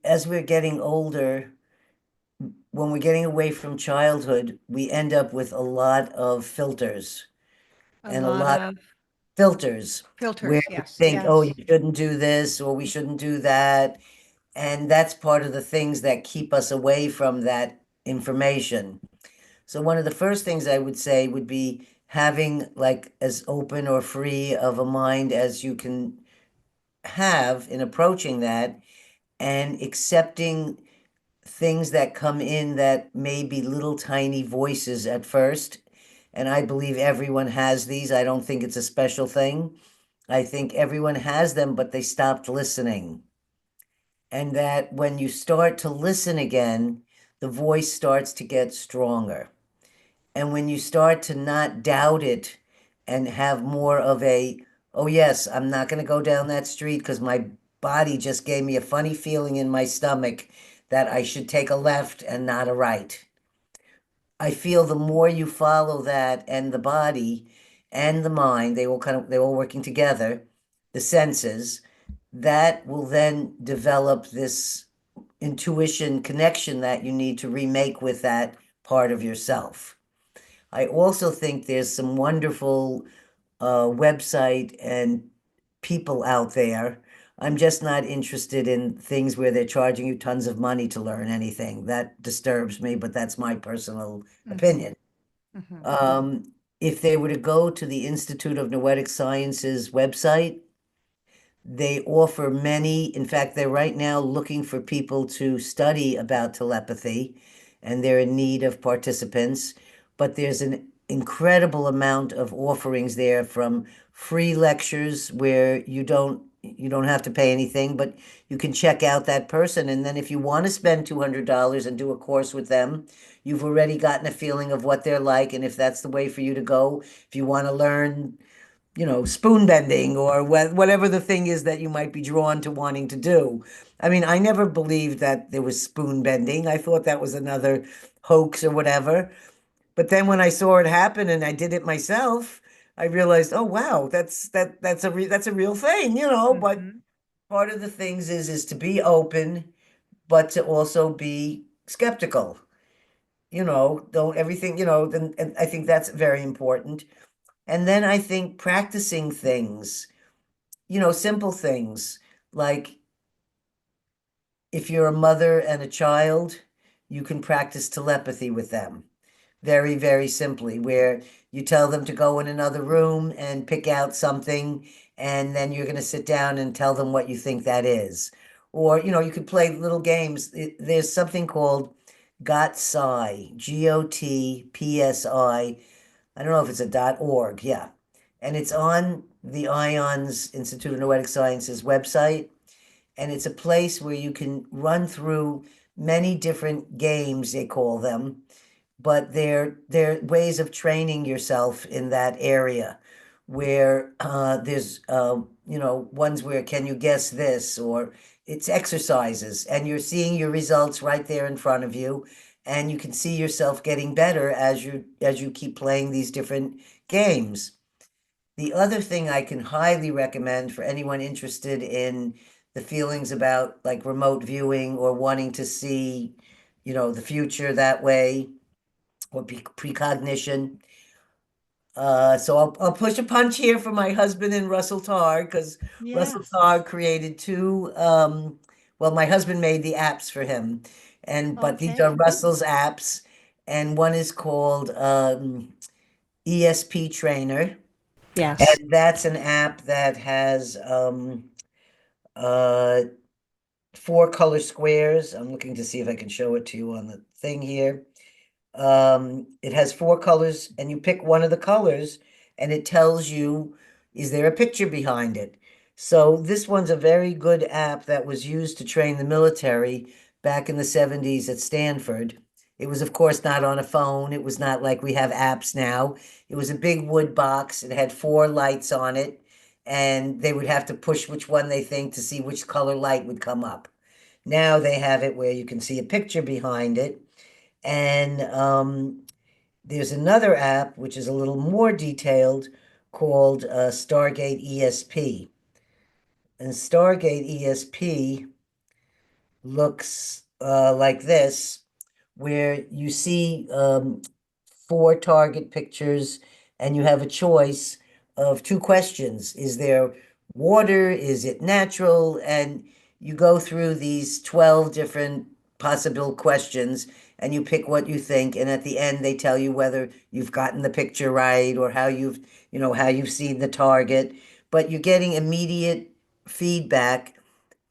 as we're getting older, when we're getting away from childhood, we end up with a lot of filters A and a lot lot of of filters where filters, we yes, think, oh, you yes. shouldn't do this or we shouldn't do that. And that's part of the things that keep us away from that information. So one of the first things I would say would be having like as open or free of a mind as you can have in approaching that and accepting things that come in that may be little tiny voices at first. And I believe everyone has these. I don't think it's a special thing. I think everyone has them, but they stopped listening. And that when you start to listen again, the voice starts to get stronger. And when you start to not doubt it and have more of a, oh, yes, I'm not going to go down that street because my body just gave me a funny feeling in my stomach that I should take a left and not a right. I feel the more you follow that and the body and the mind, they're all working together, the senses, that will then develop this intuition connection that you need to remake with that part of yourself. I also think there's some wonderful website and people out there. I'm just not interested in things where they're charging you tons of money to learn anything. That disturbs me, but that's my personal Mm-hmm, opinion. mm-hmm. Um, if they were to go to the Institute of Noetic Sciences website, they offer many, in fact, they're right now looking for people to study about telepathy, and they're in need of participants. But there's an incredible amount of offerings there from free lectures where you don't have to pay anything, but you can check out that person. And then if you want to spend $200 and do a course with them, you've already gotten a feeling of what they're like. And if that's the way for you to go, if you want to learn spoon bending or whatever the thing is that you might be drawn to wanting to do. I mean, I never believed that there was spoon bending. I thought that was another hoax or whatever. But then when I saw it happen and I did it myself, I realized, oh wow, that's a real thing. But Mm-hmm. part of the things is to be open, but to also be skeptical. Don't everything, then and I think that's very important. And then I think practicing things, simple things like if you're a mother and a child, you can practice telepathy with them very, very simply, where you tell them to go in another room and pick out something, and then you're going to sit down and tell them what you think that is. Or, you could play little games. There's something called GotPsi, GOTPSI. I don't know if it's a .org, yeah. And it's on the IONS Institute of Noetic Sciences website. And it's a place where you can run through many different games, they call them, but they're ways of training yourself in that area where there's ones where can you guess this, or it's exercises and you're seeing your results right there in front of you, and you can see yourself getting better as you keep playing these different games. The other thing I can highly recommend for anyone interested in the feelings about like remote viewing or wanting to see, the future that way, or precognition. So I'll push a punch here for my husband and Russell Tarr, because Russell Yes. Tarr created two. Well, my husband made the apps for him, but these are Okay. Russell's apps, and one is called ESP Trainer, Yes. and that's an app that has uh, four color squares. I'm looking to see if I can show it to you on the thing here. It has four colors, and you pick one of the colors, and it tells you, is there a picture behind it? So this one's a very good app that was used to train the military back in the 70s at Stanford. It was, of course, not on a phone. It was not like we have apps now. It was a big wood box. It had four lights on it, and they would have to push which one they think to see which color light would come up. Now they have it where you can see a picture behind it. And there's another app which is a little more detailed called Stargate ESP. And Stargate ESP looks like this, where you see four target pictures and you have a choice of two questions. Is there water? Is it natural? And you go through these 12 different possible questions and you pick what you think. And at the end, they tell you whether you've gotten the picture right or how how you've seen the target. But you're getting immediate feedback.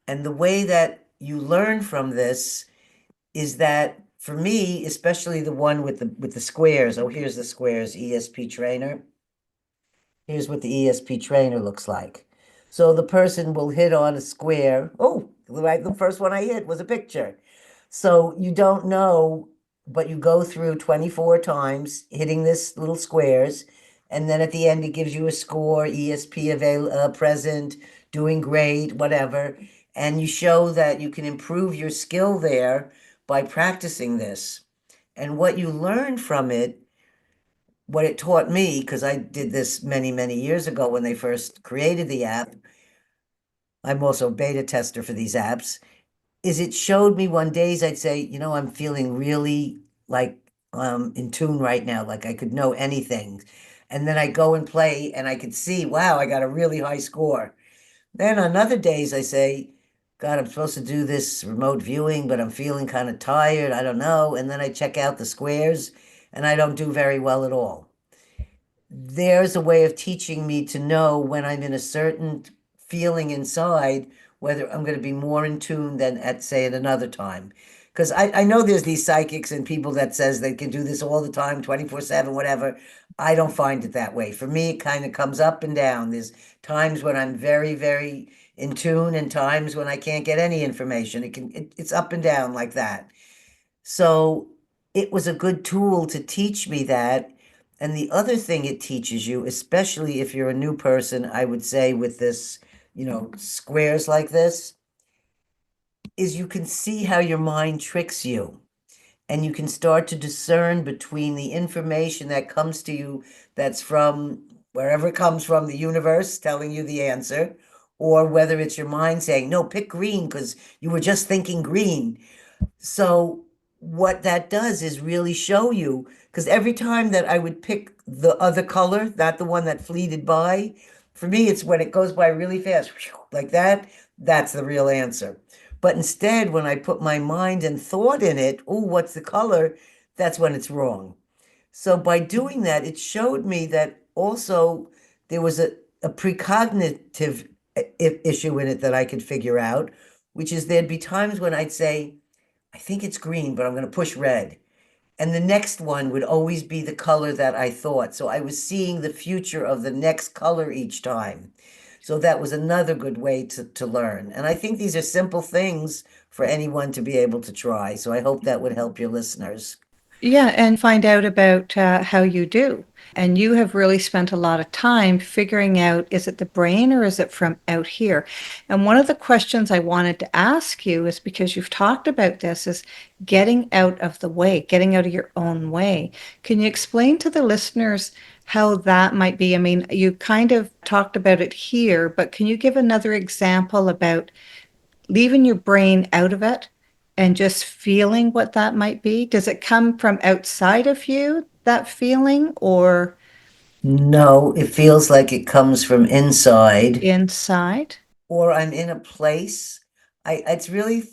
And the way that you learn from this is that for me, especially the one with the squares. Oh, here's the squares, ESP trainer. Here's what the ESP trainer looks like. So the person will hit on a square. Oh, right, the first one I hit was a picture. So you don't know, but you go through 24 times hitting this little squares, and then at the end it gives you a score, ESP present, doing great, whatever, and you show that you can improve your skill there by practicing this. And what you learn from it, what it taught me, because I did this many, many years ago when they first created the app. I'm also a beta tester for these apps, is it showed me one days I'd say, I'm feeling really like in tune right now, like I could know anything. And then I go and play and I could see, wow, I got a really high score. Then on other days I say, God, I'm supposed to do this remote viewing, but I'm feeling kind of tired. I don't know. And then I check out the squares and I don't do very well at all. There's a way of teaching me to know when I'm in a certain feeling inside, whether I'm going to be more in tune than at, say, at another time. Because I know there's these psychics and people that says they can do this all the time, 24/7, whatever. I don't find it that way. For me, it kind of comes up and down. There's times when I'm very, very in tune and times when I can't get any information. It's up and down like that. So it was a good tool to teach me that. And the other thing it teaches you, especially if you're a new person, I would say with this, squares like this, is you can see how your mind tricks you. And you can start to discern between the information that comes to you that's from wherever it comes from, the universe telling you the answer, or whether it's your mind saying, no, pick green because you were just thinking green. So what that does is really show you, because every time that I would pick the other color, not the one that fleeted by, for me, it's when it goes by really fast, like that, that's the real answer. But instead, when I put my mind and thought in it, oh, what's the color? That's when it's wrong. So by doing that, it showed me that also there was a precognitive issue in it that I could figure out, which is there'd be times when I'd say, I think it's green, but I'm going to push red. And the next one would always be the color that I thought. So I was seeing the future of the next color each time. So that was another good way to learn. And I think these are simple things for anyone to be able to try. So I hope that would help your listeners. Yeah, and find out about how you do. And you have really spent a lot of time figuring out, is it the brain or is it from out here? And one of the questions I wanted to ask you is, because you've talked about this, is getting out of the way, getting out of your own way. Can you explain to the listeners how that might be? I mean, you kind of talked about it here, but can you give another example about leaving your brain out of it and just feeling what that might be? Does it come from outside of you, that feeling, or No, it feels like it comes from inside, inside? or I'm in a place. It's really,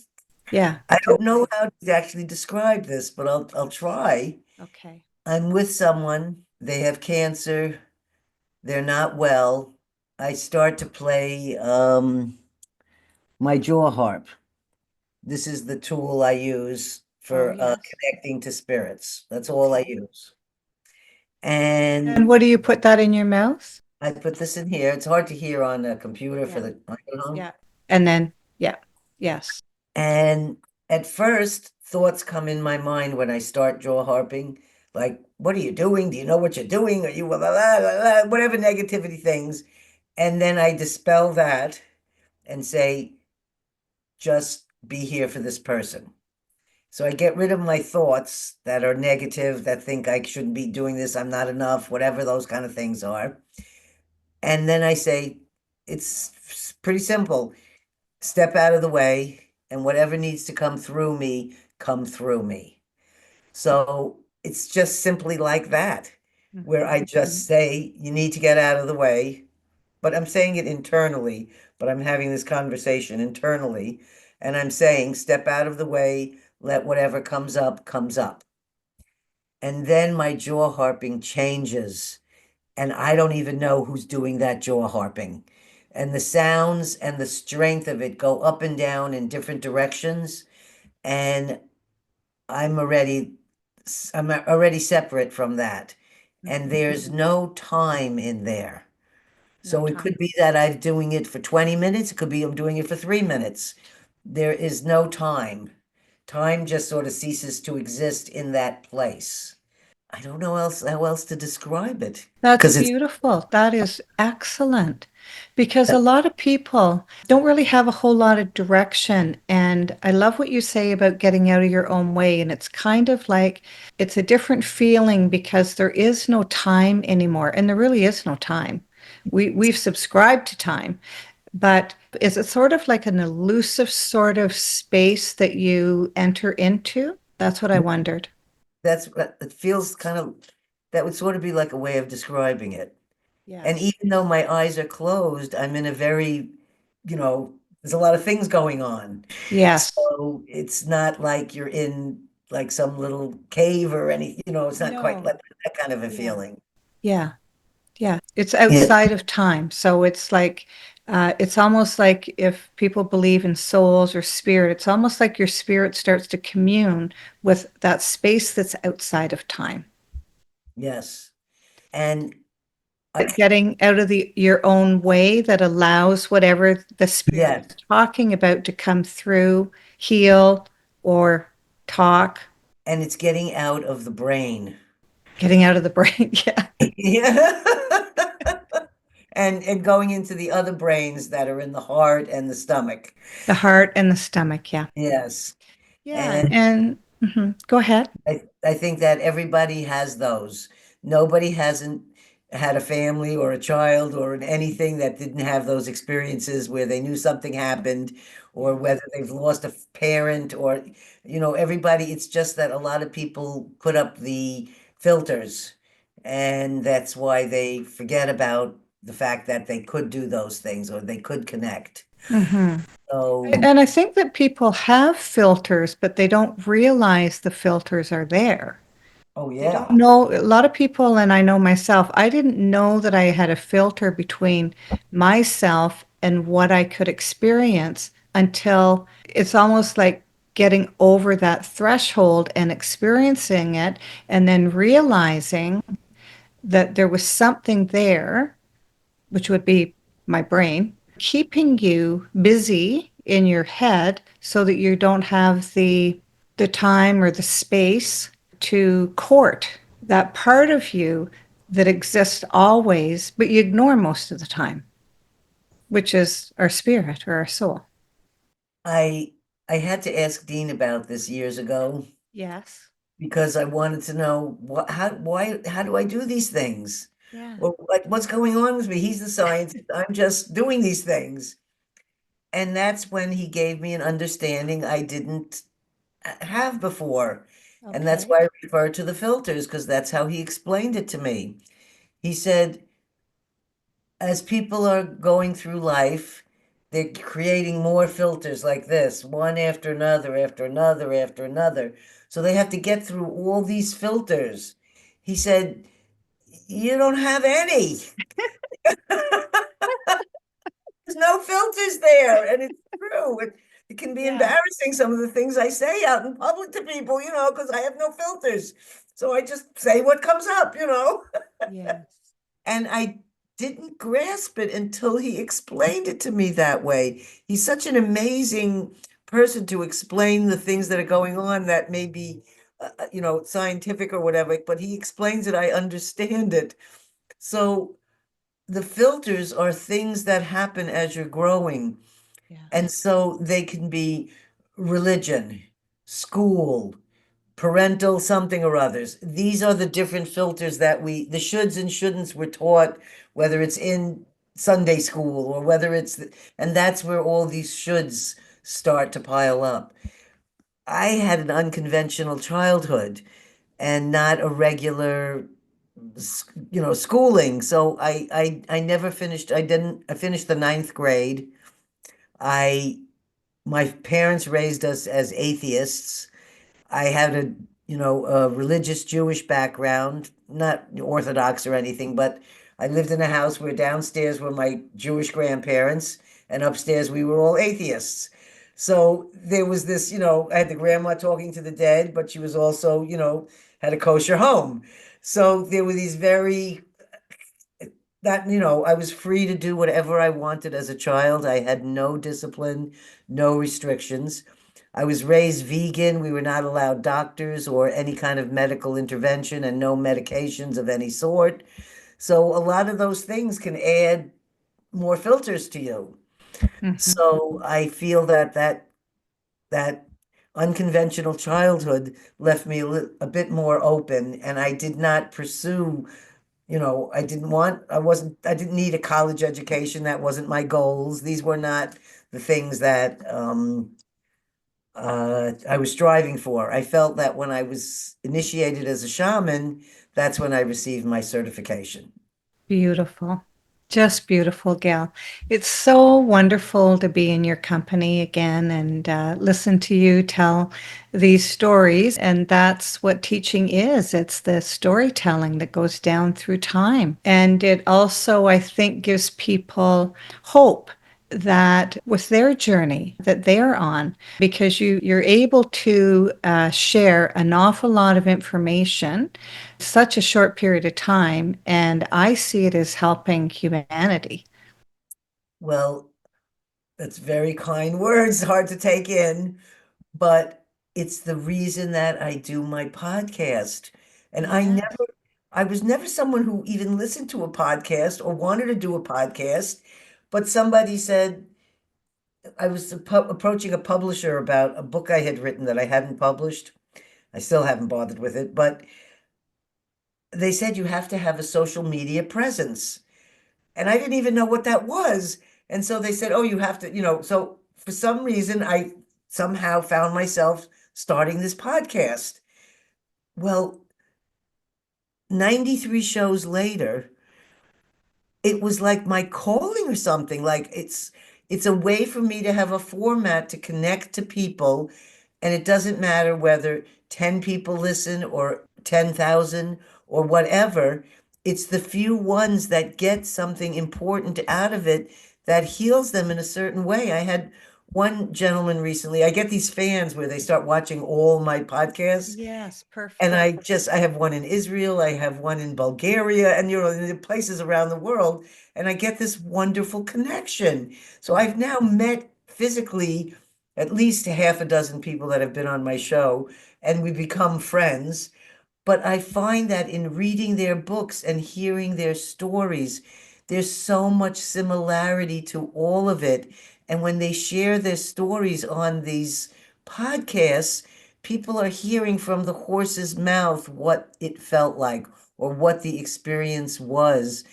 Yeah. I don't know how to actually describe this, but I'll try. Okay. I'm with someone, they have cancer, they're not well. I start to play my jaw harp. This is the tool I use Oh, for yes. connecting to spirits. That's all I Okay. use. And And what do you put that in your mouth? I put this in here. It's hard to hear on a computer for Yeah. the microphone. Yeah. And then, yeah. Yes. And at first, thoughts come in my mind when I start jaw harping, like, what are you doing? Do you know what you're doing? Are you blah, blah, blah, blah, whatever negativity things? And then I dispel that and say, just be here for this person. So I get rid of my thoughts that are negative, that think I shouldn't be doing this, I'm not enough, whatever those kind of things are. And then I say, it's pretty simple. Step out of the way, and whatever needs to come through me, come through me. So it's just simply like that, where Mhm. I just say, you need to get out of the way. But I'm saying it internally, but I'm having this conversation internally, and I'm saying, step out of the way, let whatever comes up, comes up. And then my jaw harping changes, and I don't even know who's doing that jaw harping. And the sounds and the strength of it go up and down in different directions. And I'm already I'm already separate from that. And Mhm. there's no time in there. No So it time. could be that I'm doing it for 20 minutes, it could be I'm doing it for 3 minutes. There is no time. Time just sort of ceases to exist in that place. I don't know how else to describe it That's because it's beautiful. That is excellent. Because a lot of people don't really have a whole lot of direction. And I love what you say about getting out of your own way. And it's kind of like it's a different feeling because there is no time anymore. And there really is no time. We've subscribed to time, but is it sort of like an elusive sort of space that you enter into? That's what I wondered. that's what it feels kind of that would sort of be like a way of describing it. And Yes. even though my eyes are closed, I'm in a very, there's a lot of things going on. Yes. So it's not like you're in like some little cave or any, it's not quite No. like that kind of a Yeah. feeling. Yeah. Yeah, it's Yeah. outside of time. So it's like, it's almost like if people believe in souls or spirit, it's almost like your spirit starts to commune with that space that's outside of time. Yes. And I, Getting out of your own way that allows whatever the spirit yes, is talking about to come through, heal, or talk, and it's getting out of the brain. getting out of the brain. Yeah. Yeah. And going into the other brains that are in the heart and the stomach. The heart and the stomach. Yeah. Yes. Yeah. And And go ahead. I think that everybody has those. Nobody hasn't had a family or a child or anything that didn't have those experiences where they knew something happened or Yeah. whether they've lost a parent or, everybody, it's just that a lot of people put up the filters and that's why they forget about the fact that they could do those things or they could connect. hmm So, And I think that people have filters, but they don't realize the filters are there. oh They don't yeah. know, a lot of people, and I know myself, I didn't know that I had a filter between myself and what I could experience until it's almost like getting over that threshold and experiencing it, and then realizing that there was something there, which would be my brain, keeping you busy in your head so that you don't have the time or the space to court that part of you that exists always, but you ignore most of the time, which is our spirit or our soul. I I had to ask Dean about this years ago Yes. because I wanted to know how do I do these things? Yeah. Or what's going on with me? He's the scientist. I'm just doing these things. And that's when he gave me an understanding I didn't have before. And that's Okay. why I refer to the filters, because that's how he explained it to me. He said, as people are going through life, they're creating more filters like this, one after another, after another, after another. So they have to get through all these filters. He said, you don't have any. There's no filters there. And it's true. it can be Yeah. embarrassing some of the things I say out in public to people, because I have no filters. So I just say what comes up. Yes. And I didn't grasp it until he explained it to me that way. He's such an amazing person to explain the things that are going on that may be, scientific or whatever, but he explains it, I understand it. So the filters are things that happen as you're growing. And Yes. so they can be religion, school, parental something or others. These are the different filters that the shoulds and shouldn'ts were taught, whether it's in Sunday school or whether and that's where all these shoulds start to pile up. I had an unconventional childhood and not a regular, schooling. So I never finished. I finished the ninth grade. I, my parents raised us as atheists. I had a religious Jewish background, not Orthodox or anything, but I lived in a house where downstairs were my Jewish grandparents and upstairs we were all atheists. So there was this, I had the grandma talking to the dead, but she was also, had a kosher home. So there were these very that I was free to do whatever I wanted as a child. I had no discipline, no restrictions. I was raised vegan. We were not allowed doctors or any kind of medical intervention and no medications of any sort. So a lot of those things can add more filters to you. Hmm. So I feel that unconventional childhood left me a bit more open, and I did not pursue I didn't need a college education. That wasn't my goals. These were not the things that I was striving for. I felt that when I was initiated as a shaman, that's when I received my certification. Beautiful. Just beautiful, Gail. It's so wonderful to be in your company again and listen to you tell these stories. And that's what teaching is. It's the storytelling that goes down through time. And it also, I think, gives people hope that with their journey that they're on, because you're able to share an awful lot of information such a short period of time, and I see it as helping humanity. Well, that's very kind words, hard to take in, but it's the reason that I do my podcast. And Yes. I was never someone who even listened to a podcast or wanted to do a podcast, but somebody said, I was approaching a publisher about a book I had written that I hadn't published. I still haven't bothered with it, but they said you have to have a social media presence. And I didn't even know what that was. And so they said, oh, you have to, so for some reason, I somehow found myself starting this podcast. Well, 93 shows later, it was like my calling or something. Like it's a way for me to have a format to connect to people, and it doesn't matter whether 10 people listen or 10,000 or whatever. It's the few ones that get something important out of it that heals them in a certain way. I had one gentleman recently. I get these fans where they start watching all my podcasts. Yes, And perfect. I have one in Israel, I have one in Bulgaria, and in places around the world, and I get this wonderful connection. So I've now met physically at least half a dozen people that have been on my show, and we become friends. But I find that in reading their books and hearing their stories, there's so much similarity to all of it. And when they share their stories on these podcasts, people are hearing from the horse's mouth what it felt like or what the experience was.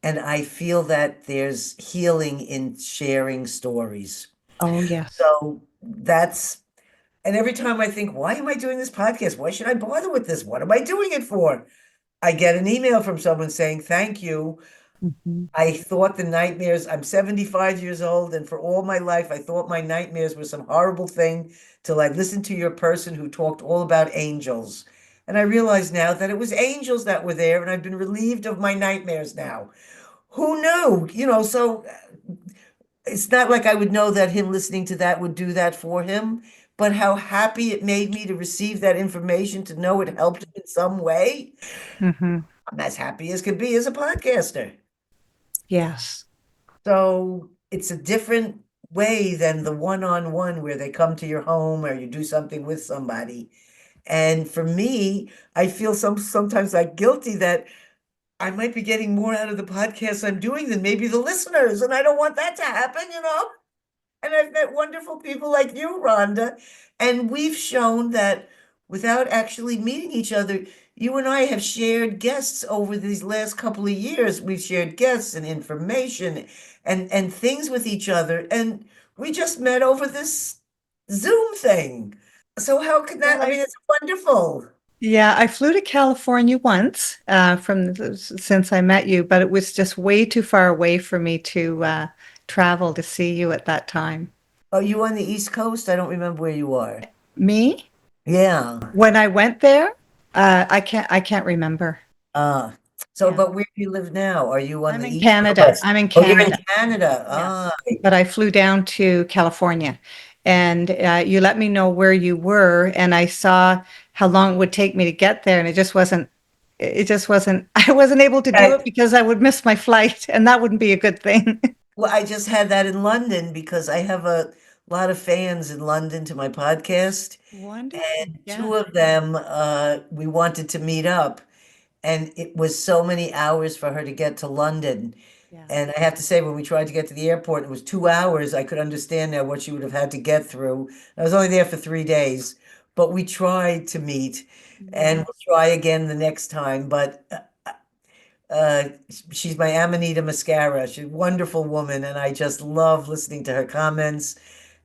And I feel that there's healing in sharing stories. Oh, yes. So and every time I think, why am I doing this podcast? Why should I bother with this? What am I doing it for? I get an email from someone saying, thank you. Mhm. I thought the nightmares, I'm 75 years old, and for all my life, I thought my nightmares were some horrible thing till I listened to your person who talked all about angels. And I realize now that it was angels that were there, and I've been relieved of my nightmares now. Who knew? So it's not like I would know that him listening to that would do that for him, but how happy it made me to receive that information, to know it helped him in some way. Hmm. I'm as happy as could be as a podcaster. Yes. So it's a different way than the one-on-one where they come to your home or you do something with somebody. And for me, I feel sometimes like guilty that I might be getting more out of the podcast I'm doing than maybe the listeners, and I don't want that to happen, you know? And I've met wonderful people like you, Rhonda, and we've shown that without actually meeting each other, you and I have shared guests over these last couple of years. We've shared guests and information and things with each other, and we just met over this Zoom thing. So how can Well, that, I mean, it's wonderful. yeah, I flew to California once since I met you, but it was just way too far away for me to travel to see you at that time. Are you on the East Coast? I don't remember where you are. Me, Yeah. when I went there, I can't remember. Uh, so, Yeah. but where do you live now? Are you on I'm the in East or Canada. West? I'm in Oh, you're in Canada. Canada. Yes. Ah, But I flew down to California and you let me know where you were, and I saw how long it would take me to get there, and it just wasn't, I wasn't able to do okay. it because I would miss my flight, and that wouldn't be a good thing. Well, I just had that in London because I have a lot of fans in London to my podcast, Wonderful. and two Yeah. of them, we wanted to meet up, and it was so many hours for her to get to London. Yeah. And I have to say, when we tried to get to the airport, it was 2 hours. I could understand now what she would have had to get through. I was only there for 3 days, but we tried to meet, and Yeah. we'll try again the next time. But uh, she's my Amanita Mascara. She's a wonderful woman, and I just love listening to her comments.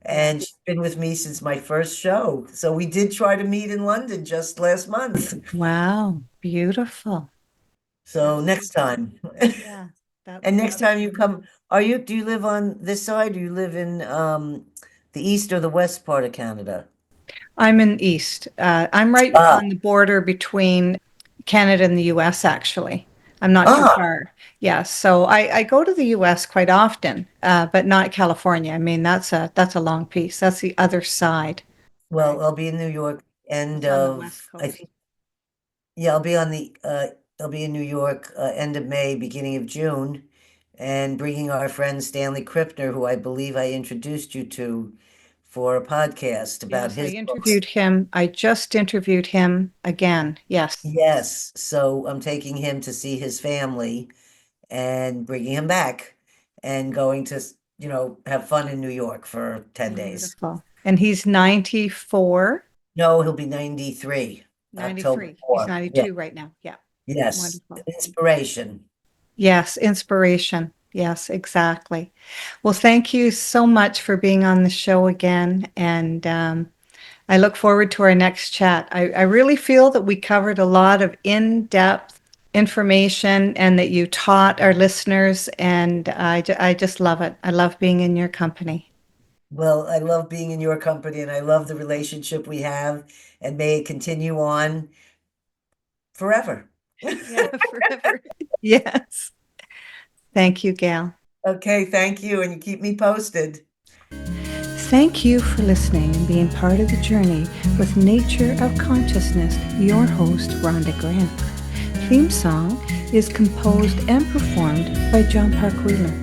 Yeah. And she's been with me since my first show. So we did try to meet in London just last month. Wow. Beautiful. So That's next super. time. Yeah. And next That's time you come, do you live on this side? Do you live in the east or the west part of Canada? I'm in East. I'm right Ah, on the border between Canada and the US, actually. I'm not too ah, far. Yeah, so I go to the US quite often, but not California. I mean, that's a long piece. That's the other side, well, right? I'll be in New York end It's on the West of, I Coast. think, yeah, I'll be in New York end of May, beginning of June, and bringing our friend Stanley Krippner, who I believe I introduced you to for a podcast about Yes, I his books. interviewed him. I just interviewed him again. Yes, Yes, so I'm taking him to see his family and bringing him back and going to, have fun in New York for 10 days. beautiful. And he's 94, No, he'll be 93, October 93. He's 4th. Yeah, 92 right now. Yeah, yes, wonderful. inspiration. Yes, inspiration. Yes, exactly. Well, thank you so much for being on the show again. And I look forward to our next chat. I really feel that we covered a lot of in-depth information and that you taught our listeners. And I just love it. I love being in your company. Well, I love being in your company and I love the relationship we have, and may it continue on forever. Yeah, forever. Yes. Thank you, Gail. Okay, thank you, and you keep me posted. Thank you for listening and being part of the journey with Nature of Consciousness, your host, Rhonda Grant. Theme song is composed and performed by John Park Wheeler.